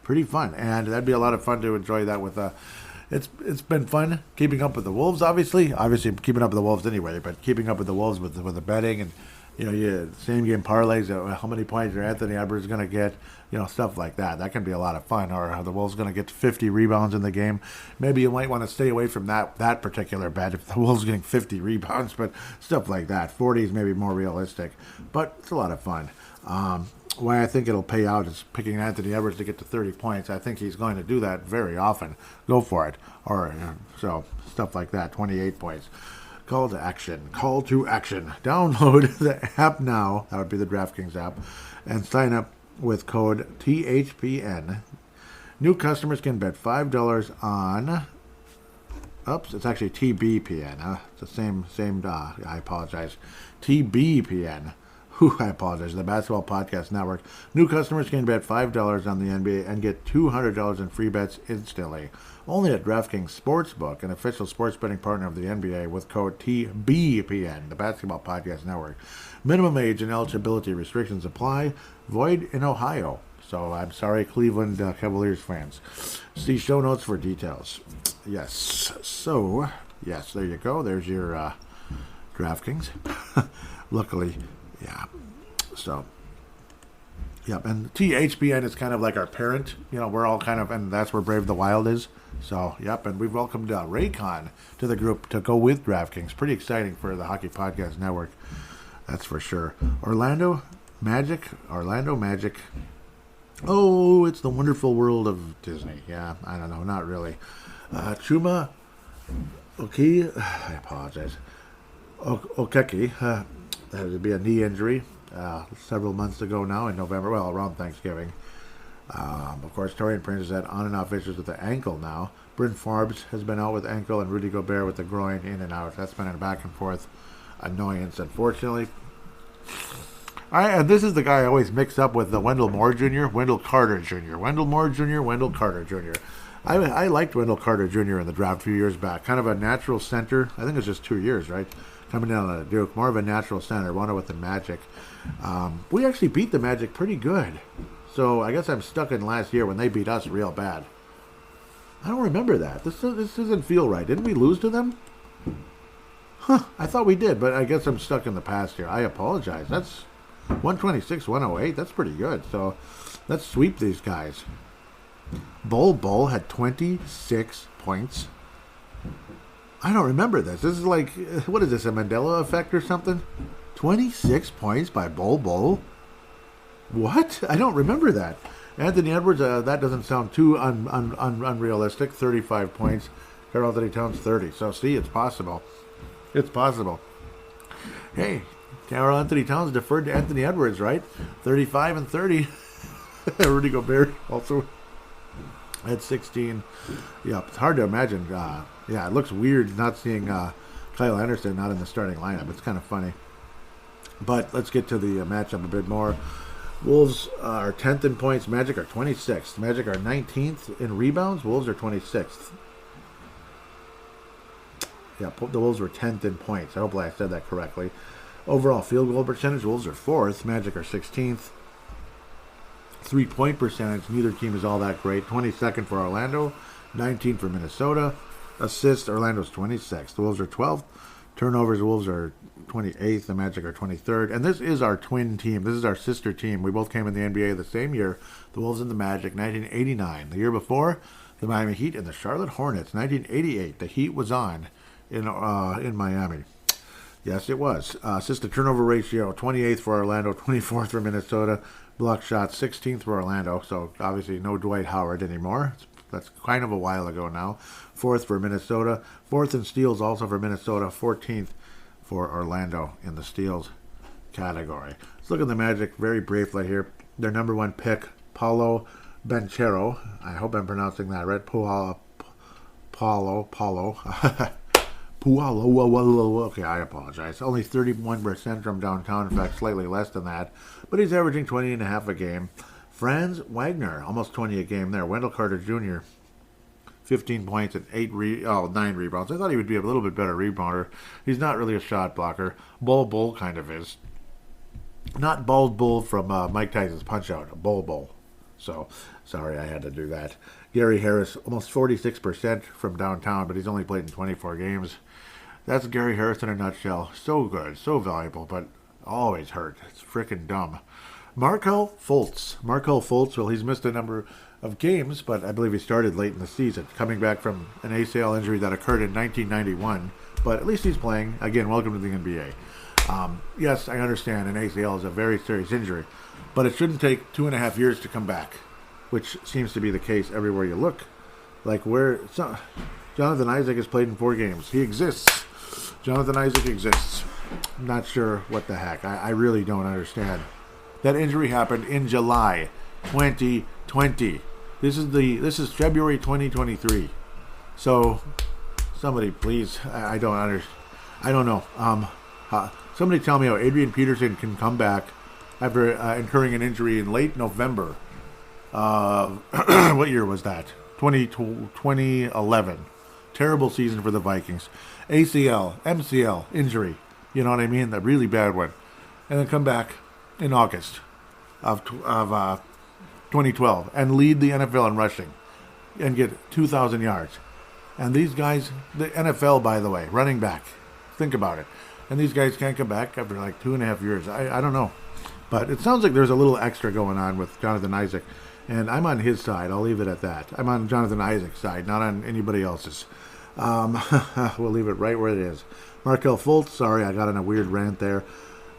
Pretty fun, and that'd be a lot of fun to enjoy that with It's been fun keeping up with the Wolves, obviously keeping up with the Wolves anyway, but keeping up with the Wolves with the betting and same game parlays, how many points are Anthony Edwards going to get, stuff like that. That can be a lot of fun. Or how the Wolves going to get 50 rebounds in the game. Maybe you might want to stay away from that particular bet if the Wolves getting 50 rebounds, but stuff like that. 40 is maybe more realistic, but it's a lot of fun. Why I think it'll pay out is picking Anthony Edwards to get to 30 points. I think he's going to do that very often. Go for it. Or so stuff like that. 28 points. Call to action. Call to action. Download the app now. That would be the DraftKings app. And sign up with code THPN. New customers can bet $5 on... Oops, it's actually TBPN. It's the same. I apologize. TBPN. I apologize. The Basketball Podcast Network. New customers can bet $5 on the NBA and get $200 in free bets instantly. Only at DraftKings Sportsbook, an official sports betting partner of the NBA, with code TBPN, the Basketball Podcast Network. Minimum age and eligibility restrictions apply. Void in Ohio. So I'm sorry, Cleveland Cavaliers fans. See show notes for details. Yes. So, yes, there you go. There's your DraftKings. Luckily, yeah. So, yep. And THPN is kind of like our parent. We're all kind of, and that's where Brave the Wild is. So, yep. And we've welcomed Raycon to the group to go with DraftKings. Pretty exciting for the Hockey Podcast Network. That's for sure. Orlando Magic. Oh, it's the wonderful world of Disney. Yeah, I don't know. Not really. Chuma Oki. I apologize. Okeki. That would be a knee injury several months ago now in November. Well, around Thanksgiving. Of course, Torian Prince has had on and off issues with the ankle now. Bryn Forbes has been out with ankle, and Rudy Gobert with the groin, in and out. That's been a back and forth annoyance, unfortunately. And this is the guy I always mix up with the Wendell Moore Jr., Wendell Carter Jr. Wendell Moore Jr., Wendell Carter Jr. I liked Wendell Carter Jr. in the draft a few years back. Kind of a natural center. I think it's just 2 years, right? Coming down out of Duke. More of a natural center. One with the Magic. We actually beat the Magic pretty good. So I guess I'm stuck in last year when they beat us real bad. I don't remember that. This doesn't feel right. Didn't we lose to them? I thought we did, but I guess I'm stuck in the past here. I apologize. 126, 108. That's pretty good. So let's sweep these guys. Bull had 26 points. I don't remember this. This is like, what is this, a Mandela effect or something? 26 points by Bull. What? I don't remember that. Anthony Edwards, that doesn't sound too unrealistic. 35 points. Karl Anthony Towns, 30. So, see, it's possible. It's possible. Hey, Karl Anthony Towns deferred to Anthony Edwards, right? 35 and 30. Rudy Gobert also at 16. Yeah, it's hard to imagine. Yeah, it looks weird not seeing Kyle Anderson not in the starting lineup. It's kind of funny. But let's get to the matchup a bit more. Wolves are 10th in points. Magic are 26th. Magic are 19th in rebounds. Wolves are 26th. Yeah, the Wolves were 10th in points. I hope I said that correctly. Overall field goal percentage, Wolves are 4th. Magic are 16th. 3-point percentage, neither team is all that great. 22nd for Orlando. 19th for Minnesota. Assists, Orlando's 26th. The Wolves are 12th. Turnovers, the Wolves are 28th. The Magic are 23rd. And this is our twin team. This is our sister team. We both came in the NBA the same year. The Wolves and the Magic, 1989. The year before, the Miami Heat and the Charlotte Hornets, 1988. The Heat was on in Miami. Yes, it was. Assist to turnover ratio, 28th for Orlando, 24th for Minnesota. Block shots, 16th for Orlando. So obviously no Dwight Howard anymore. That's kind of a while ago now. 4th for Minnesota. 4th in steals also for Minnesota. 14th for Orlando in the steals category. Let's look at the Magic very briefly here. Their number 1 pick, Paolo Banchero. I hope I'm pronouncing that right. Paulo. Okay, I apologize. Only 31% from downtown. In fact, slightly less than that. But he's averaging 20.5 a game. Franz Wagner, almost 20 a game there. Wendell Carter Jr., 15 points and 9 rebounds. I thought he would be a little bit better rebounder. He's not really a shot blocker. Bull kind of is. Not Bald Bull from Mike Tyson's Punch-Out. Bull. So, sorry I had to do that. Gary Harris, almost 46% from downtown, but he's only played in 24 games. That's Gary Harris in a nutshell. So good, so valuable, but always hurt. It's freaking dumb. Markelle Fultz, well, he's missed a number of games, but I believe he started late in the season, coming back from an ACL injury that occurred in 1991. But at least he's playing. Again, welcome to the NBA. Yes, I understand an ACL is a very serious injury, but it shouldn't take 2.5 years to come back, which seems to be the case everywhere you look. Like Jonathan Isaac has played in 4 games. He exists. Jonathan Isaac exists. I'm not sure what the heck. I really don't understand. That injury happened in July 2020. This is February 2023. So somebody please, I don't know. Somebody tell me how Adrian Peterson can come back after incurring an injury in late November. What year was that? 2011. Terrible season for the Vikings. ACL, MCL, injury. You know what I mean? The really bad one. And then come back in August of 2012 and lead the NFL in rushing and get 2,000 yards. And these guys, the NFL, by the way, running back. Think about it. And these guys can't come back after like 2.5 years. I don't know. But it sounds like there's a little extra going on with Jonathan Isaac. And I'm on his side. I'll leave it at that. I'm on Jonathan Isaac's side, not on anybody else's. We'll leave it right where it is. Markelle Fultz, sorry, I got on a weird rant there.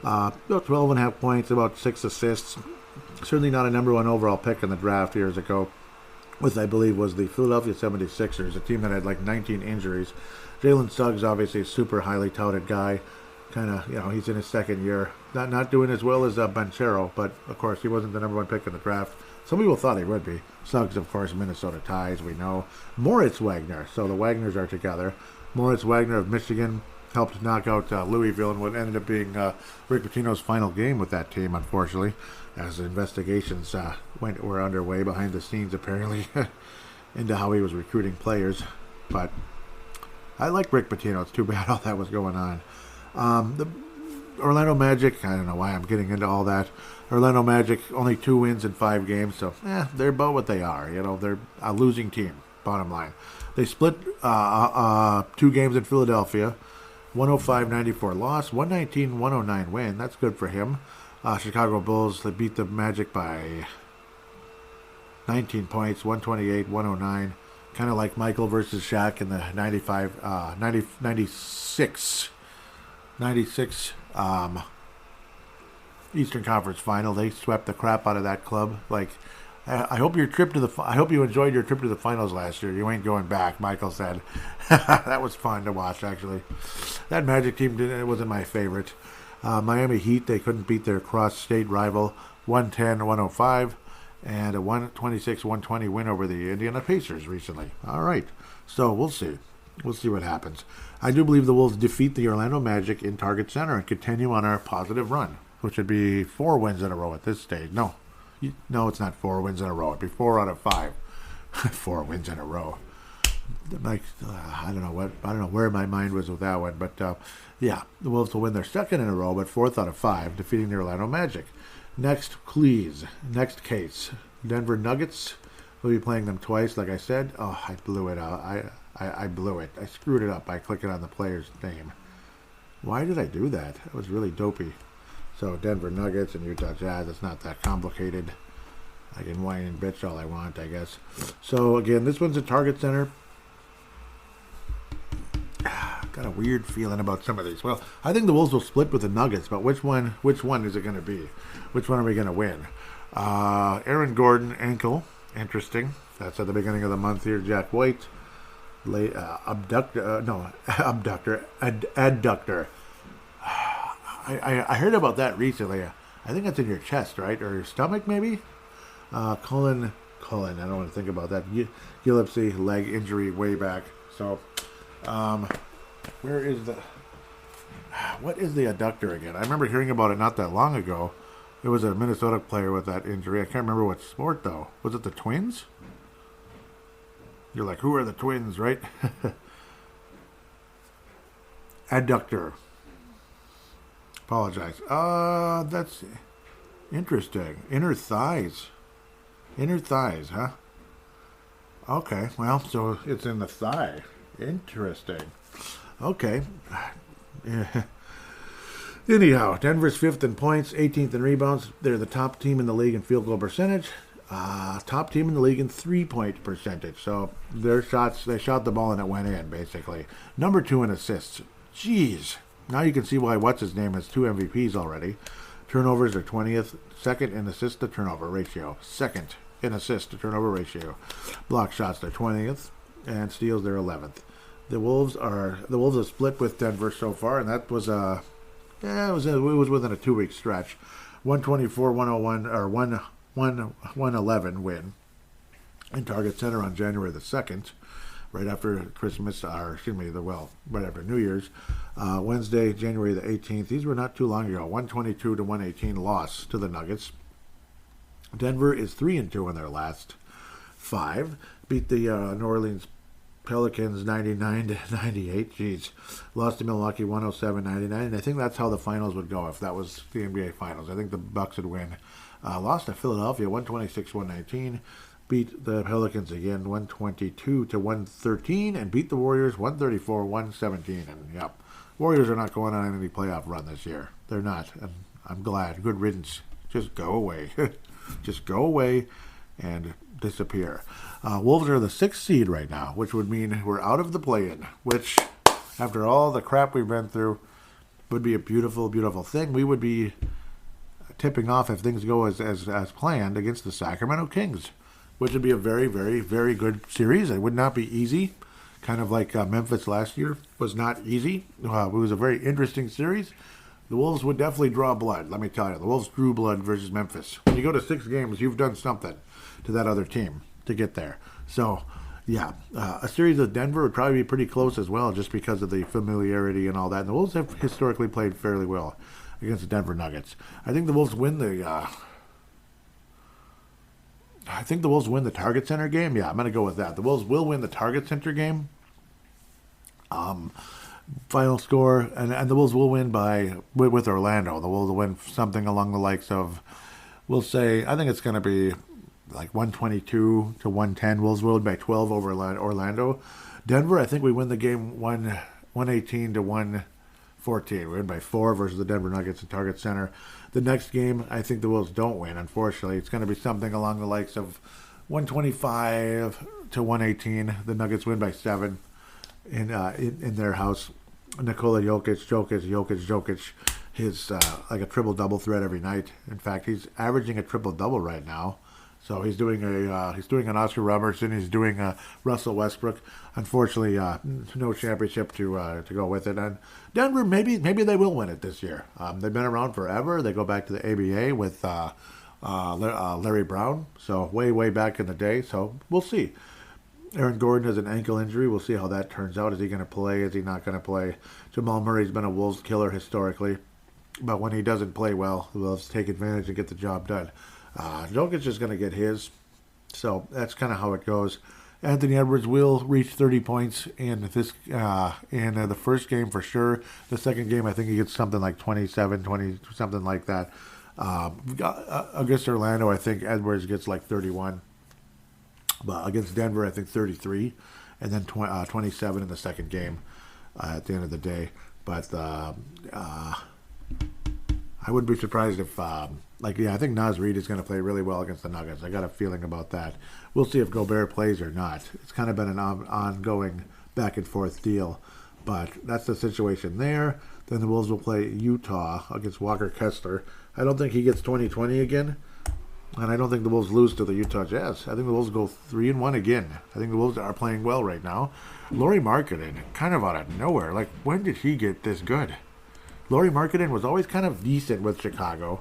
About 12.5 points, about 6 assists. Certainly not a number 1 overall pick in the draft years ago, with I believe was the Philadelphia 76ers, a team that had like 19 injuries. Jalen Suggs, obviously a super highly touted guy. Kind of, he's in his second year. Not doing as well as Banchero, but of course he wasn't the number 1 pick in the draft. Some people thought he would be. Suggs, of course, Minnesota ties, we know. Moritz Wagner, so the Wagners are together. Moritz Wagner of Michigan helped knock out Louisville in what ended up being Rick Pitino's final game with that team, unfortunately, as investigations were underway behind the scenes, apparently, into how he was recruiting players. But I like Rick Pitino. It's too bad all that was going on. The Orlando Magic, I don't know why I'm getting into all that. Orlando Magic, only 2 wins in 5 games, so they're about what they are. They're a losing team, bottom line. They split 2 games in Philadelphia, 105-94 loss, 119-109 win. That's good for him. Chicago Bulls, they beat the Magic by 19 points, 128, 109. Kind of like Michael versus Shaq in the 96 Eastern Conference Final. They swept the crap out of that club. Like, I hope you enjoyed your trip to the finals last year. You ain't going back, Michael said. That was fun to watch, actually. That Magic team it wasn't my favorite. Miami Heat, they couldn't beat their cross-state rival 110-105, and a 126-120 win over the Indiana Pacers recently. All right, so we'll see. We'll see what happens. I do believe the Wolves defeat the Orlando Magic in Target Center and continue on our positive run, which would be 4 wins in a row at this stage. No, it's not 4 wins in a row. It'd be 4 out of 5. 4 wins in a row. Like, I don't know where my mind was with that one, but yeah, the Wolves will win their 2nd in a row, but 4th out of 5, defeating the Orlando Magic. Next case, Denver Nuggets. We'll be playing them twice, like I said. Oh, I blew it out. I blew it. I screwed it up by clicking on the player's name. Why did I do that? That was really dopey. So Denver Nuggets and Utah Jazz, it's not that complicated. I can whine and bitch all I want, I guess. So again, this one's a Target Center. Got a weird feeling about some of these. Well, I think the Wolves will split with the Nuggets, but which one is it going to be? Which one are we going to win? Aaron Gordon, ankle. Interesting. That's at the beginning of the month here. Jack White, adductor. I heard about that recently. I think that's in your chest, right? Or your stomach, maybe? Colin, I don't want to think about that. Gillespie, leg injury way back. So, what is the adductor again? I remember hearing about it not that long ago. It was a Minnesota player with that injury. I can't remember what sport, though. Was it the Twins? You're like, who are the Twins, right? Adductor. Apologize. That's interesting. Inner thighs, huh? Okay, well, so it's in the thigh. Interesting. Okay. Yeah. Anyhow, Denver's 5th in points, 18th in rebounds. They're the top team in the league in field goal percentage. Top team in the league in 3-point percentage. So their shots, they shot the ball and it went in, basically. Number 2 in assists. Jeez. Now you can see why what's-his-name has 2 MVPs already. Turnovers are 20th. 2nd in assist to turnover ratio. 2nd in assist to turnover ratio. Block shots, they're 20th. And steals, they're 11th. The Wolves have split with Denver so far, and that was it was within a 2-week stretch. 124-101 or 111 win in Target Center on January the 2nd, right after Christmas, right after New Year's. Wednesday, January the 18th. These were not too long ago. 122-118 loss to the Nuggets. Denver is 3-2 in their last 5. Beat the New Orleans Pelicans 99-98. Jeez. Lost to Milwaukee 107-99. And I think that's how the finals would go if that was the NBA Finals. I think the Bucks would win. Lost to Philadelphia 126-119. Beat the Pelicans again 122-113. And beat the Warriors 134-117. And yep, Warriors are not going on any playoff run this year. They're not. And I'm glad. Good riddance. Just go away. Just go away and disappear. Wolves are the 6th seed right now, which would mean we're out of the play-in, which, after all the crap we've been through, would be a beautiful, beautiful thing. We would be tipping off, if things go as planned, against the Sacramento Kings, which would be a very, very, very good series. It would not be easy, kind of like Memphis last year was not easy. It was a very interesting series. The Wolves would definitely draw blood, let me tell you. The Wolves drew blood versus Memphis. When you go to 6 games, you've done something to that other team to get there. So, yeah, a series of Denver would probably be pretty close as well, just because of the familiarity and all that. And the Wolves have historically played fairly well against the Denver Nuggets. I think the Wolves win the Target Center game. Yeah, I'm going to go with that. The Wolves will win the Target Center game. Final score, and the Wolves will win with Orlando. The Wolves will win something along the likes of, we'll say, I think it's going to be like 122-110. Wolves will win by 12 over Orlando. Denver, I think we win the game 118-115. 14. We win by 4 versus the Denver Nuggets at Target Center. The next game, I think the Wolves don't win, unfortunately. It's going to be something along the likes of 125 to 118. The Nuggets win by 7 in their house. Nikola Jokic. He's like a triple-double threat every night. In fact, he's averaging a triple-double right now. So he's doing an Oscar Robertson. He's doing a Russell Westbrook. Unfortunately, no championship to go with it. And Denver, maybe they will win it this year. They've been around forever. They go back to the ABA with Larry Brown. So way back in the day. So we'll see. Aaron Gordon has an ankle injury. We'll see how that turns out. Is he going to play? Is he not going to play? Jamal Murray's been a Wolves killer historically. But when he doesn't play well, the Wolves take advantage and get the job done. Jokic is going to get his. So that's kind of how it goes. Anthony Edwards will reach 30 points in the first game for sure. The second game, I think he gets something like 27, 20, something like that. Against Orlando, I think Edwards gets like 31. But against Denver, I think 33. And then 27 in the second game at the end of the day. But I wouldn't be surprised if... I think Naz Reid is going to play really well against the Nuggets. I got a feeling about that. We'll see if Gobert plays or not. It's kind of been an ongoing back-and-forth deal. But that's the situation there. Then the Wolves will play Utah against Walker Kessler. I don't think he gets 20-20 again. And I don't think the Wolves lose to the Utah Jazz. I think the Wolves go 3-1 again. I think the Wolves are playing well right now. Lauri Markkanen, kind of out of nowhere. Like, when did he get this good? Lauri Markkanen was always kind of decent with Chicago.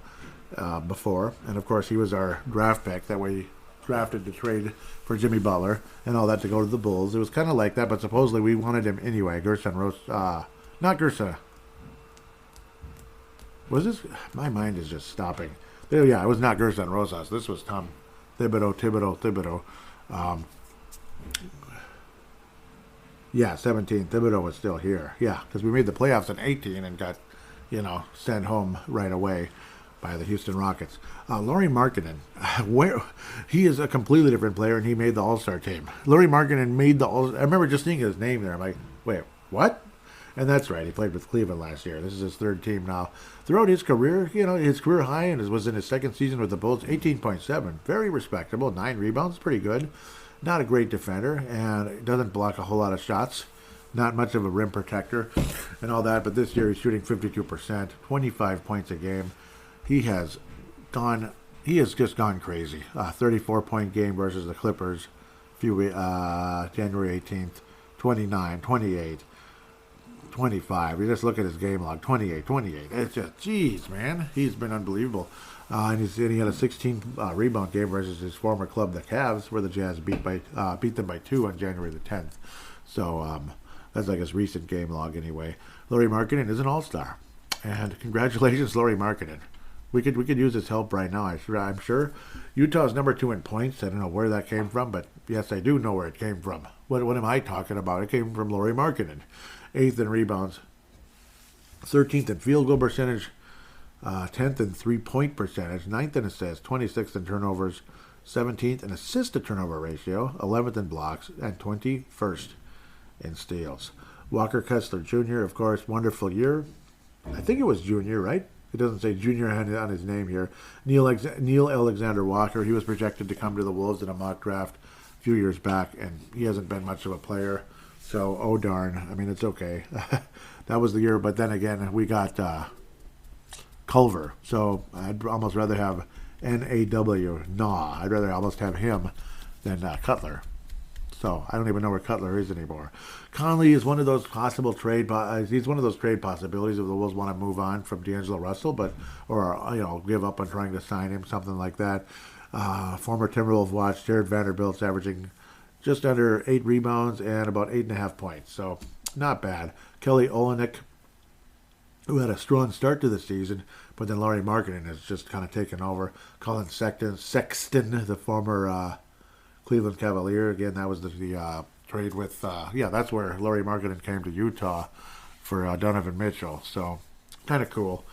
Before, and of course he was our draft pick that we drafted to trade for Jimmy Butler and all that to go to the Bulls. It was kind of like that, but supposedly we wanted him anyway. Not Gerson. Was this? My mind is just stopping. Yeah, it was not Gerson Rosas. This was Tom Thibodeau. 17. Thibodeau was still here. Yeah, because we made the playoffs in 18 and got, sent home right away by the Houston Rockets. Lauri Markkanen, he is a completely different player, and he made the All-Star team. Lauri Markkanen made the All-Star. I remember just seeing his name there. I'm like, wait, what? And that's right. He played with Cleveland last year. This is his third team now. Throughout his career, his career high and was in his second season with the Bulls, 18.7. Very respectable. 9 rebounds, pretty good. Not a great defender, and doesn't block a whole lot of shots. Not much of a rim protector and all that, but this year he's shooting 52%, 25 points a game. He has just gone crazy. 34-point game versus the Clippers, January 18th, 29, 28, 25. You just look at his game log, 28. It's just, jeez, man. He's been unbelievable. And he had a 16 rebound game versus his former club, the Cavs, where the Jazz beat them by 2 on January the 10th. So that's like his recent game log anyway. Lauri Markkanen is an all-star. And congratulations, Lauri Markkanen. We could use his help right now. I'm sure. Utah's number 2 in points. I don't know where that came from, but yes, I do know where it came from. What am I talking about? It came from Lauri Markkanen. 8th in rebounds, 13th in field goal percentage, 10th in three-point percentage, 9th in assists, 26th in turnovers, 17th in assist-to-turnover ratio, 11th in blocks, and 21st in steals. Walker Kessler Jr., of course, wonderful year. I think it was junior, right? It doesn't say junior on his name here. Neil Alexander Walker, he was projected to come to the Wolves in a mock draft a few years back, and he hasn't been much of a player. So, oh darn. I mean, it's okay. That was the year, but then again, we got Culver. So, I'd almost rather have N-A-W, Nah. I'd rather almost have him than Cutler. So, I don't even know where Cutler is anymore. Conley is one of those possible he's one of those trade possibilities if the Wolves want to move on from D'Angelo Russell, or give up on trying to sign him, something like that. Former Timberwolves watch, Jared Vanderbilt's averaging just under 8 rebounds and about 8.5 points. So, not bad. Kelly Olynyk, who had a strong start to the season, but then Lauri Markkanen has just kind of taken over. Colin Sexton, the former Cleveland Cavalier. Again, that was the trade with, that's where Lauri Markkanen came to Utah for Donovan Mitchell. So, kind of cool.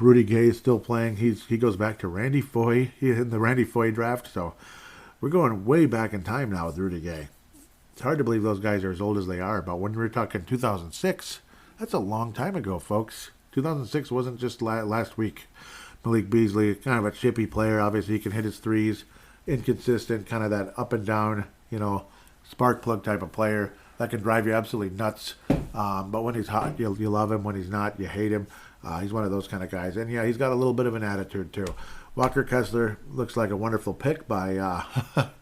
Rudy Gay is still playing. He goes back to Randy Foye in the Randy Foye draft. So, we're going way back in time now with Rudy Gay. It's hard to believe those guys are as old as they are, but when we're talking 2006, That's a long time ago, folks. 2006 wasn't just last week. Malik Beasley, kind of a chippy player. Obviously, he can hit his threes. Inconsistent, kind of that up and down, spark plug type of player that can drive you absolutely nuts. But when he's hot, you love him. When he's not, you hate him. He's one of those kind of guys. And, yeah, he's got a little bit of an attitude, too. Walker Kessler looks like a wonderful pick by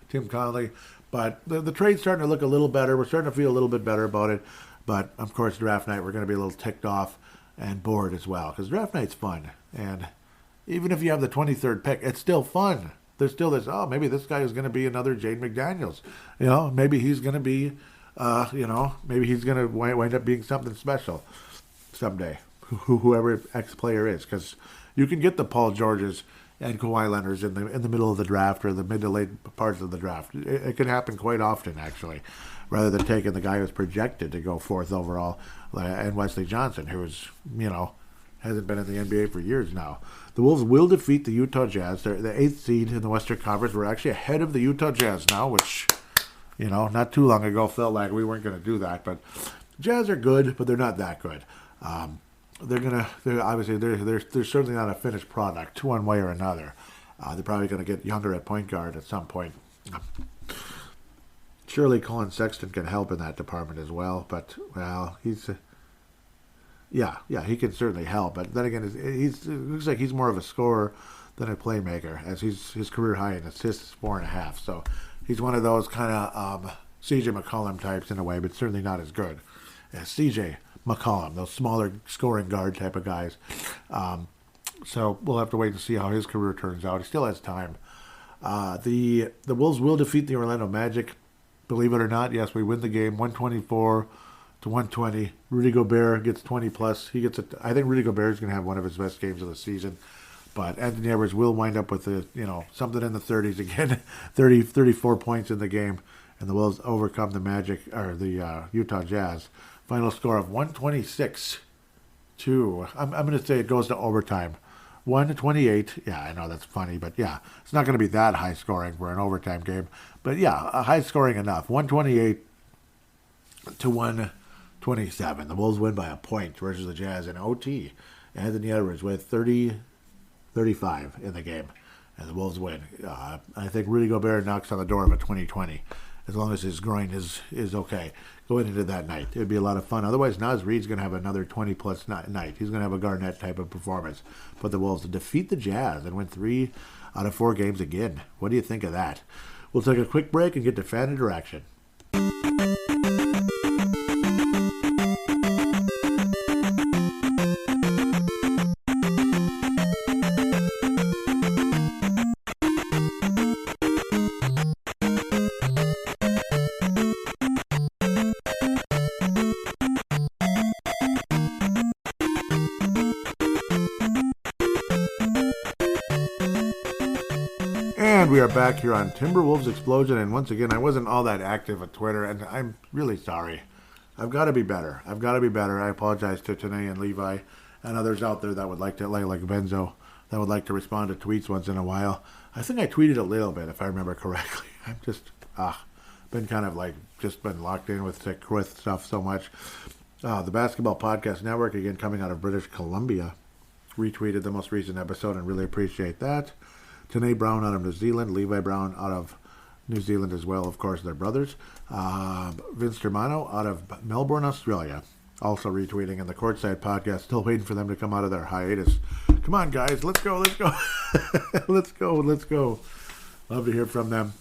Tim Connolly. But the trade's starting to look a little better. We're starting to feel a little bit better about it. But, of course, draft night, we're going to be a little ticked off and bored as well. Because draft night's fun. And even if you have the 23rd pick, it's still fun. There's still this, maybe this guy is going to be another Jade McDaniels. Maybe he's going to be, maybe he's going to wind up being something special someday. Whoever X player is. Because you can get the Paul Georges and Kawhi Leonards in the middle of the draft or the mid to late parts of the draft. It can happen quite often, actually, rather than taking the guy who's projected to go 4th overall, and Wesley Johnson, who's, hasn't been in the NBA for years now. The Wolves will defeat the Utah Jazz. They're the 8th seed in the Western Conference. We're actually ahead of the Utah Jazz now, which, not too long ago felt like we weren't going to do that. But Jazz are good, but they're not that good. They're obviously they're certainly not a finished product one way or another. They're probably going to get younger at point guard at some point. Surely Colin Sexton can help in that department as well, but he's he can certainly help. But then again, it looks like he's more of a scorer than a playmaker, as his career high in assists 4.5. So he's one of those kind of C.J. McCollum types in a way, but certainly not as good as C.J. McCollum, those smaller scoring guard type of guys. So we'll have to wait to see how his career turns out. He still has time. The Wolves will defeat the Orlando Magic. Believe it or not, yes, we win the game 124-120. Rudy Gobert gets 20 plus. I think Rudy Gobert is going to have one of his best games of the season. But Anthony Edwards will wind up with something in the 30s again, 34 points in the game, and the Wolves overcome the Magic or the Utah Jazz. Final score of 126 to, I'm going to say it goes to overtime. 128. Yeah, I know that's funny, but yeah, it's not going to be that high scoring for an overtime game. But yeah, high scoring enough. 128 to 127. The Wolves win by a point versus the Jazz in OT. Anthony Edwards with 30-35 in the game, and the Wolves win. I think Rudy Gobert knocks on the door of a 20-20, as long as his groin is okay going into that night. It would be a lot of fun. Otherwise, Naz Reid's going to have another 20-plus night. He's going to have a Garnett type of performance. But the Wolves defeat the Jazz and win 3 out of 4 games again. What do you think of that? We'll take a quick break and get to fan interaction. And we are back here on Timberwolves Explosion, and once again, I wasn't all that active on Twitter, and I'm really sorry. I've got to be better. I apologize to Tanae and Levi and others out there that would like to, like Benzo, that would like to respond to tweets once in a while. I think I tweeted a little bit, if I remember correctly. I'm just, been kind of been locked in with stuff so much. The Basketball Podcast Network, again, coming out of British Columbia, retweeted the most recent episode and really appreciate that. Tanae Brown out of New Zealand, Levi Brown out of New Zealand as well, of course, they're brothers. Vince Germano out of Melbourne, Australia, also retweeting. And the Courtside Podcast, still waiting for them to come out of their hiatus. Come on, guys, let's go. let's go. Love to hear from them.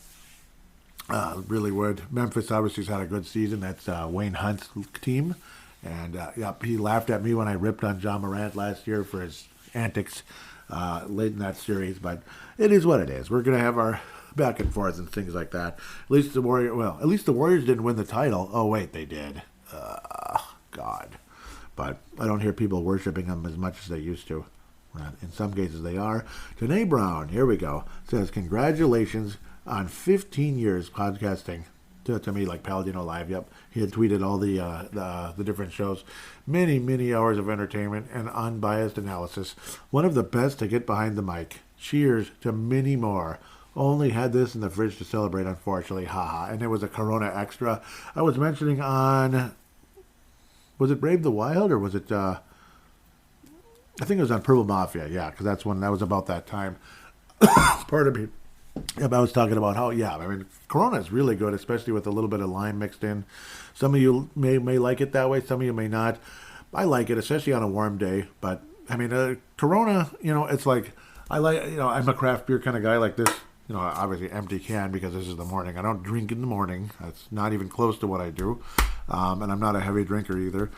Really would. Memphis obviously has had a good season. That's Wayne Hunt's team. And, he laughed at me when I ripped on John Morant last year for his antics late in that series, but it is what it is. We're going to have our back and forth and things like that. At least the Warriors didn't win the title. Oh, wait, they did. God. But I don't hear people worshiping them as much as they used to. In some cases they are. Tanae Brown, here we go, says, congratulations on 15 years podcasting. To me, like paladinolive. Yep, he had tweeted all the different shows. Many hours of entertainment and unbiased analysis. One of the best to get behind the mic. Cheers to many more. Only had this in the fridge to celebrate, unfortunately. Haha. And it was a Corona Extra. I was mentioning on Was it Brave the Wild or was it? I think it was on Purple Mafia. Yeah, because that was about that time. Pardon me. Yeah, but I was talking about how, I mean, Corona is really good, especially with a little bit of lime mixed in. Some of you may like it that way. Some of you may not. I like it, especially on a warm day. But, I mean, Corona, it's like, I'm a craft beer kind of guy like this. Obviously empty can because this is the morning. I don't drink in the morning. That's not even close to what I do. And I'm not a heavy drinker either.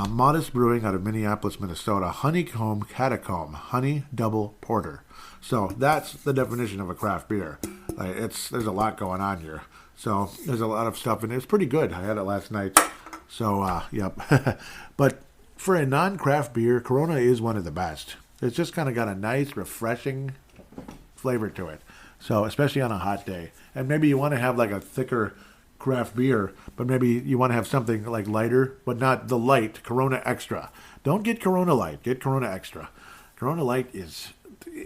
Modest Brewing out of Minneapolis, Minnesota. Honeycomb Catacomb Honey Double Porter. So that's the definition of a craft beer. There's a lot going on here. So there's a lot of stuff, and it's pretty good. I had it last night. So, yep. But for a non-craft beer, Corona is one of the best. It's just kind of got a nice, refreshing flavor to it. So, especially on a hot day. And maybe you want to have like a thicker craft beer, but maybe you want to have something like lighter, but not the light, Corona Extra. Don't get Corona Light, get Corona Extra. Corona Light is...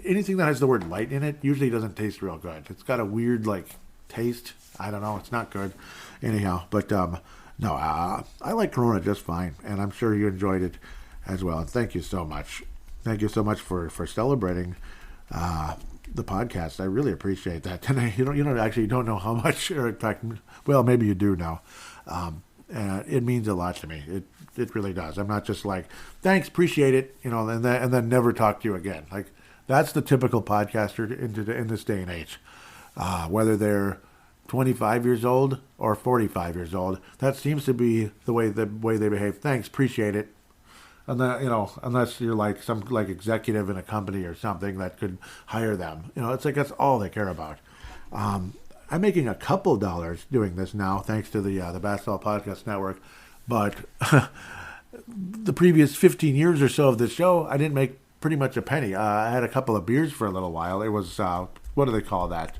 anything that has the word light in it usually doesn't taste real good. It's got a weird, taste. I don't know. It's not good. Anyhow, but, no, I like Corona just fine, and I'm sure you enjoyed it as well. And thank you so much. Thank you so much for celebrating the podcast. I really appreciate that. And you don't know how much, or in fact, well, maybe you do now. And it means a lot to me. It really does. I'm not just like, thanks, appreciate it, and then never talk to you again. That's the typical podcaster in this day and age. Whether they're 25 years old or 45 years old, that seems to be the way they behave. Thanks, appreciate it. And then, unless you're like some executive in a company or something that could hire them, it's like that's all they care about. I'm making a couple dollars doing this now, thanks to the Basketball Podcast Network. But the previous 15 years or so of this show, I didn't make pretty much a penny. I had a couple of beers for a little while. It was, what do they call that?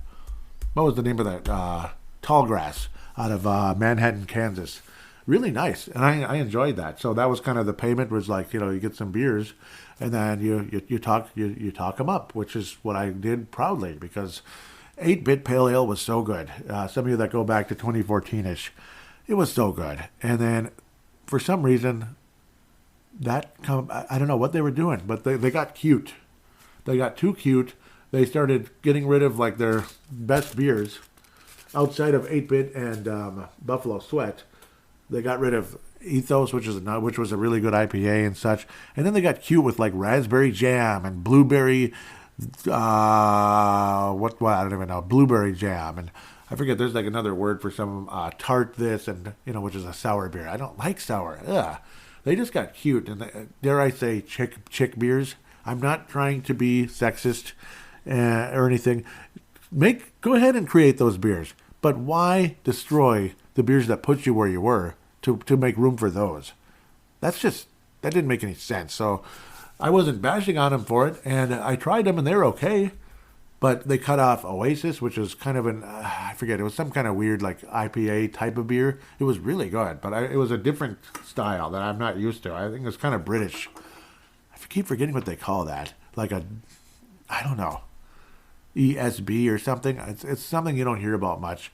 What was the name of that? Tall Grass out of Manhattan, Kansas. Really nice, and I enjoyed that. So that was kind of the payment, was like, you get some beers, and then you talk them up, which is what I did proudly, because 8-Bit Pale Ale was so good. Some of you that go back to 2014-ish, it was so good. And then for some reason, I don't know what they were doing, but they got cute. They got too cute. They started getting rid of their best beers outside of 8-Bit and Buffalo Sweat. They got rid of Ethos, which was a really good IPA and such. And then they got cute with raspberry jam and blueberry, I don't even know, blueberry jam. And I forget, there's another word for some tart this, and, which is a sour beer. I don't like sour. Ugh. They just got cute. And dare I say chick beers. I'm not trying to be sexist or anything. Go ahead and create those beers. But why destroy the beers that put you where you were to make room for those? That didn't make any sense. So I wasn't bashing on them for it, and I tried them, and they're okay. But they cut off Oasis, which was kind of I forget, it was some kind of weird IPA type of beer. It was really good, but it was a different style that I'm not used to. I think it was kind of British. I keep forgetting what they call that. I don't know, ESB or something. It's something you don't hear about much.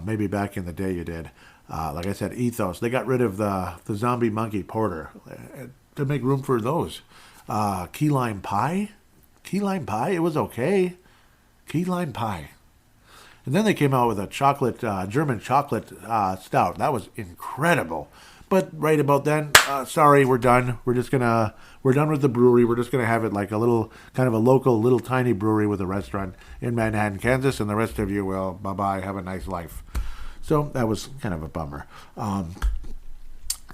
Maybe back in the day you did. Like I said, Ethos. They got rid of the Zombie Monkey Porter to make room for those. Key Lime Pie. Key Lime Pie, it was okay. Key Lime Pie. And then they came out with a German chocolate stout. That was incredible. But right about then, sorry, we're done. We're done with the brewery. We're just going to have it like a little, kind of a local, little tiny brewery with a restaurant in Manhattan, Kansas. And the rest of you, well, bye-bye, have a nice life. So that was kind of a bummer.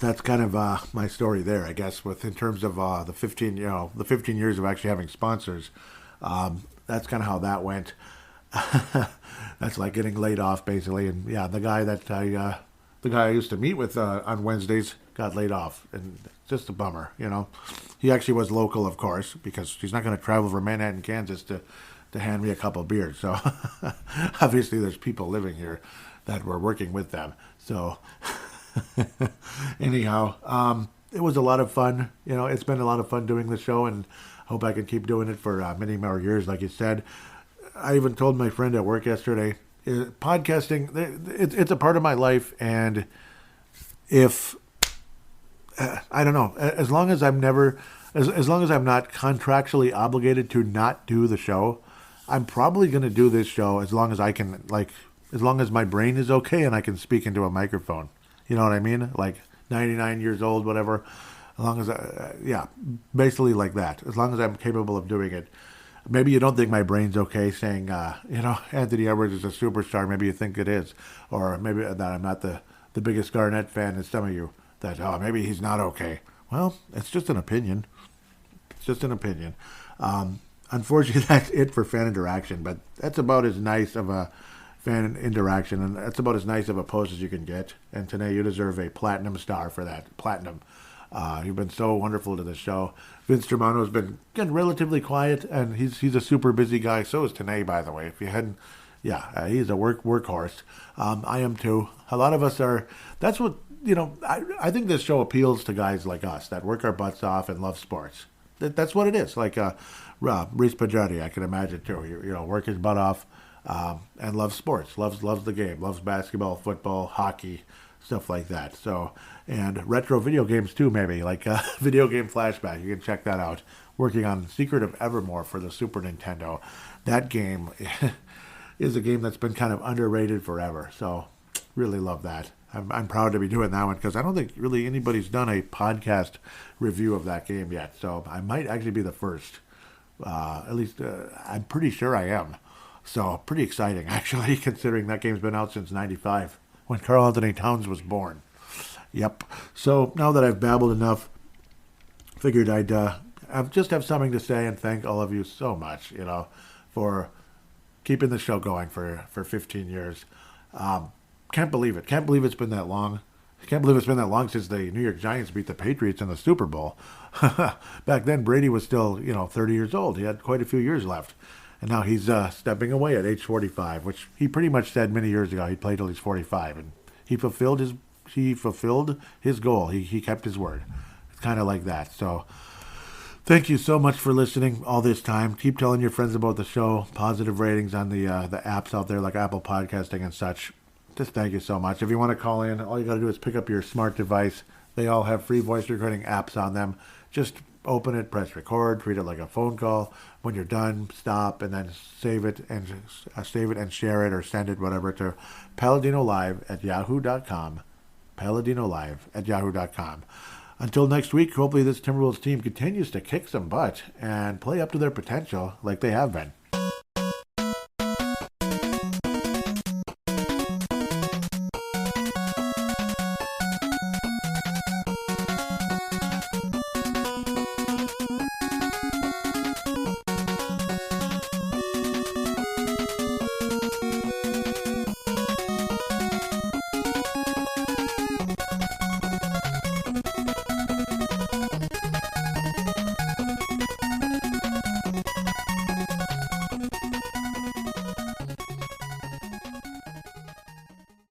That's kind of my story there, I guess, in terms of the 15 years of actually having sponsors. That's kind of how that went. That's like getting laid off, basically. And yeah, the guy I used to meet with on Wednesdays got laid off, and just a bummer, He actually was local, of course, because he's not going to travel from Manhattan, Kansas to hand me a couple of beers. So obviously there's people living here that were working with them. So anyhow, it was a lot of fun. It's been a lot of fun doing the show, and I hope I can keep doing it for many more years, like you said. I even told my friend at work yesterday, podcasting, it's a part of my life, and if I don't know. As long as I'm never, as long as I'm not contractually obligated to not do the show, I'm probably going to do this show as long as I can, like, as long as my brain is okay and I can speak into a microphone. You know what I mean? Like 99 years old, whatever. As long as, yeah, basically like that. As long as I'm capable of doing it. Maybe you don't think my brain's okay saying, Anthony Edwards is a superstar. Maybe you think it is. Or maybe that I'm not the biggest Garnett fan as some of you. That, maybe he's not okay. Well, it's just an opinion. It's just an opinion. Unfortunately, that's it for fan interaction. But that's about as nice of a fan interaction. And that's about as nice of a post as you can get. And today you deserve a platinum star for that. Platinum. You've been so wonderful to the show. Vince Germano's been getting relatively quiet, and he's a super busy guy. So is Tanay, by the way. If you hadn't, he's a workhorse. I am too. A lot of us are. That's what I think this show appeals to guys like us that work our butts off and love sports. That's what it is. Like Reese Pajardi, I can imagine too. Work his butt off and loves sports. Loves the game. Loves basketball, football, hockey, stuff like that. So. And retro video games too, maybe, like Video Game Flashback. You can check that out. Working on Secret of Evermore for the Super Nintendo. That game is a game that's been kind of underrated forever. So, really love that. I'm proud to be doing that one because I don't think really anybody's done a podcast review of that game yet. So, I might actually be the first. At least, I'm pretty sure I am. So, pretty exciting, actually, considering that game's been out since '95, when Karl Anthony Towns was born. Yep. So now that I've babbled enough, figured I'd just have something to say and thank all of you so much, for keeping the show going for 15 years. Can't believe it. Can't believe it's been that long. Can't believe it's been that long since the New York Giants beat the Patriots in the Super Bowl. Back then, Brady was still, 30 years old. He had quite a few years left. And now he's stepping away at age 45, which he pretty much said many years ago he'd play till he's 45. And he fulfilled his goal. He kept his word. It's kind of like that. So thank you so much for listening all this time. Keep telling your friends about the show. Positive ratings on the apps out there like Apple Podcasting and such. Just thank you so much. If you want to call in, all you got to do is pick up your smart device. They all have free voice recording apps on them. Just open it, press record, treat it like a phone call. When you're done, stop, and then save it and share it or send it, whatever, to paladinolive@yahoo.com. paladinolive@yahoo.com. Until next week, hopefully this Timberwolves team continues to kick some butt and play up to their potential like they have been.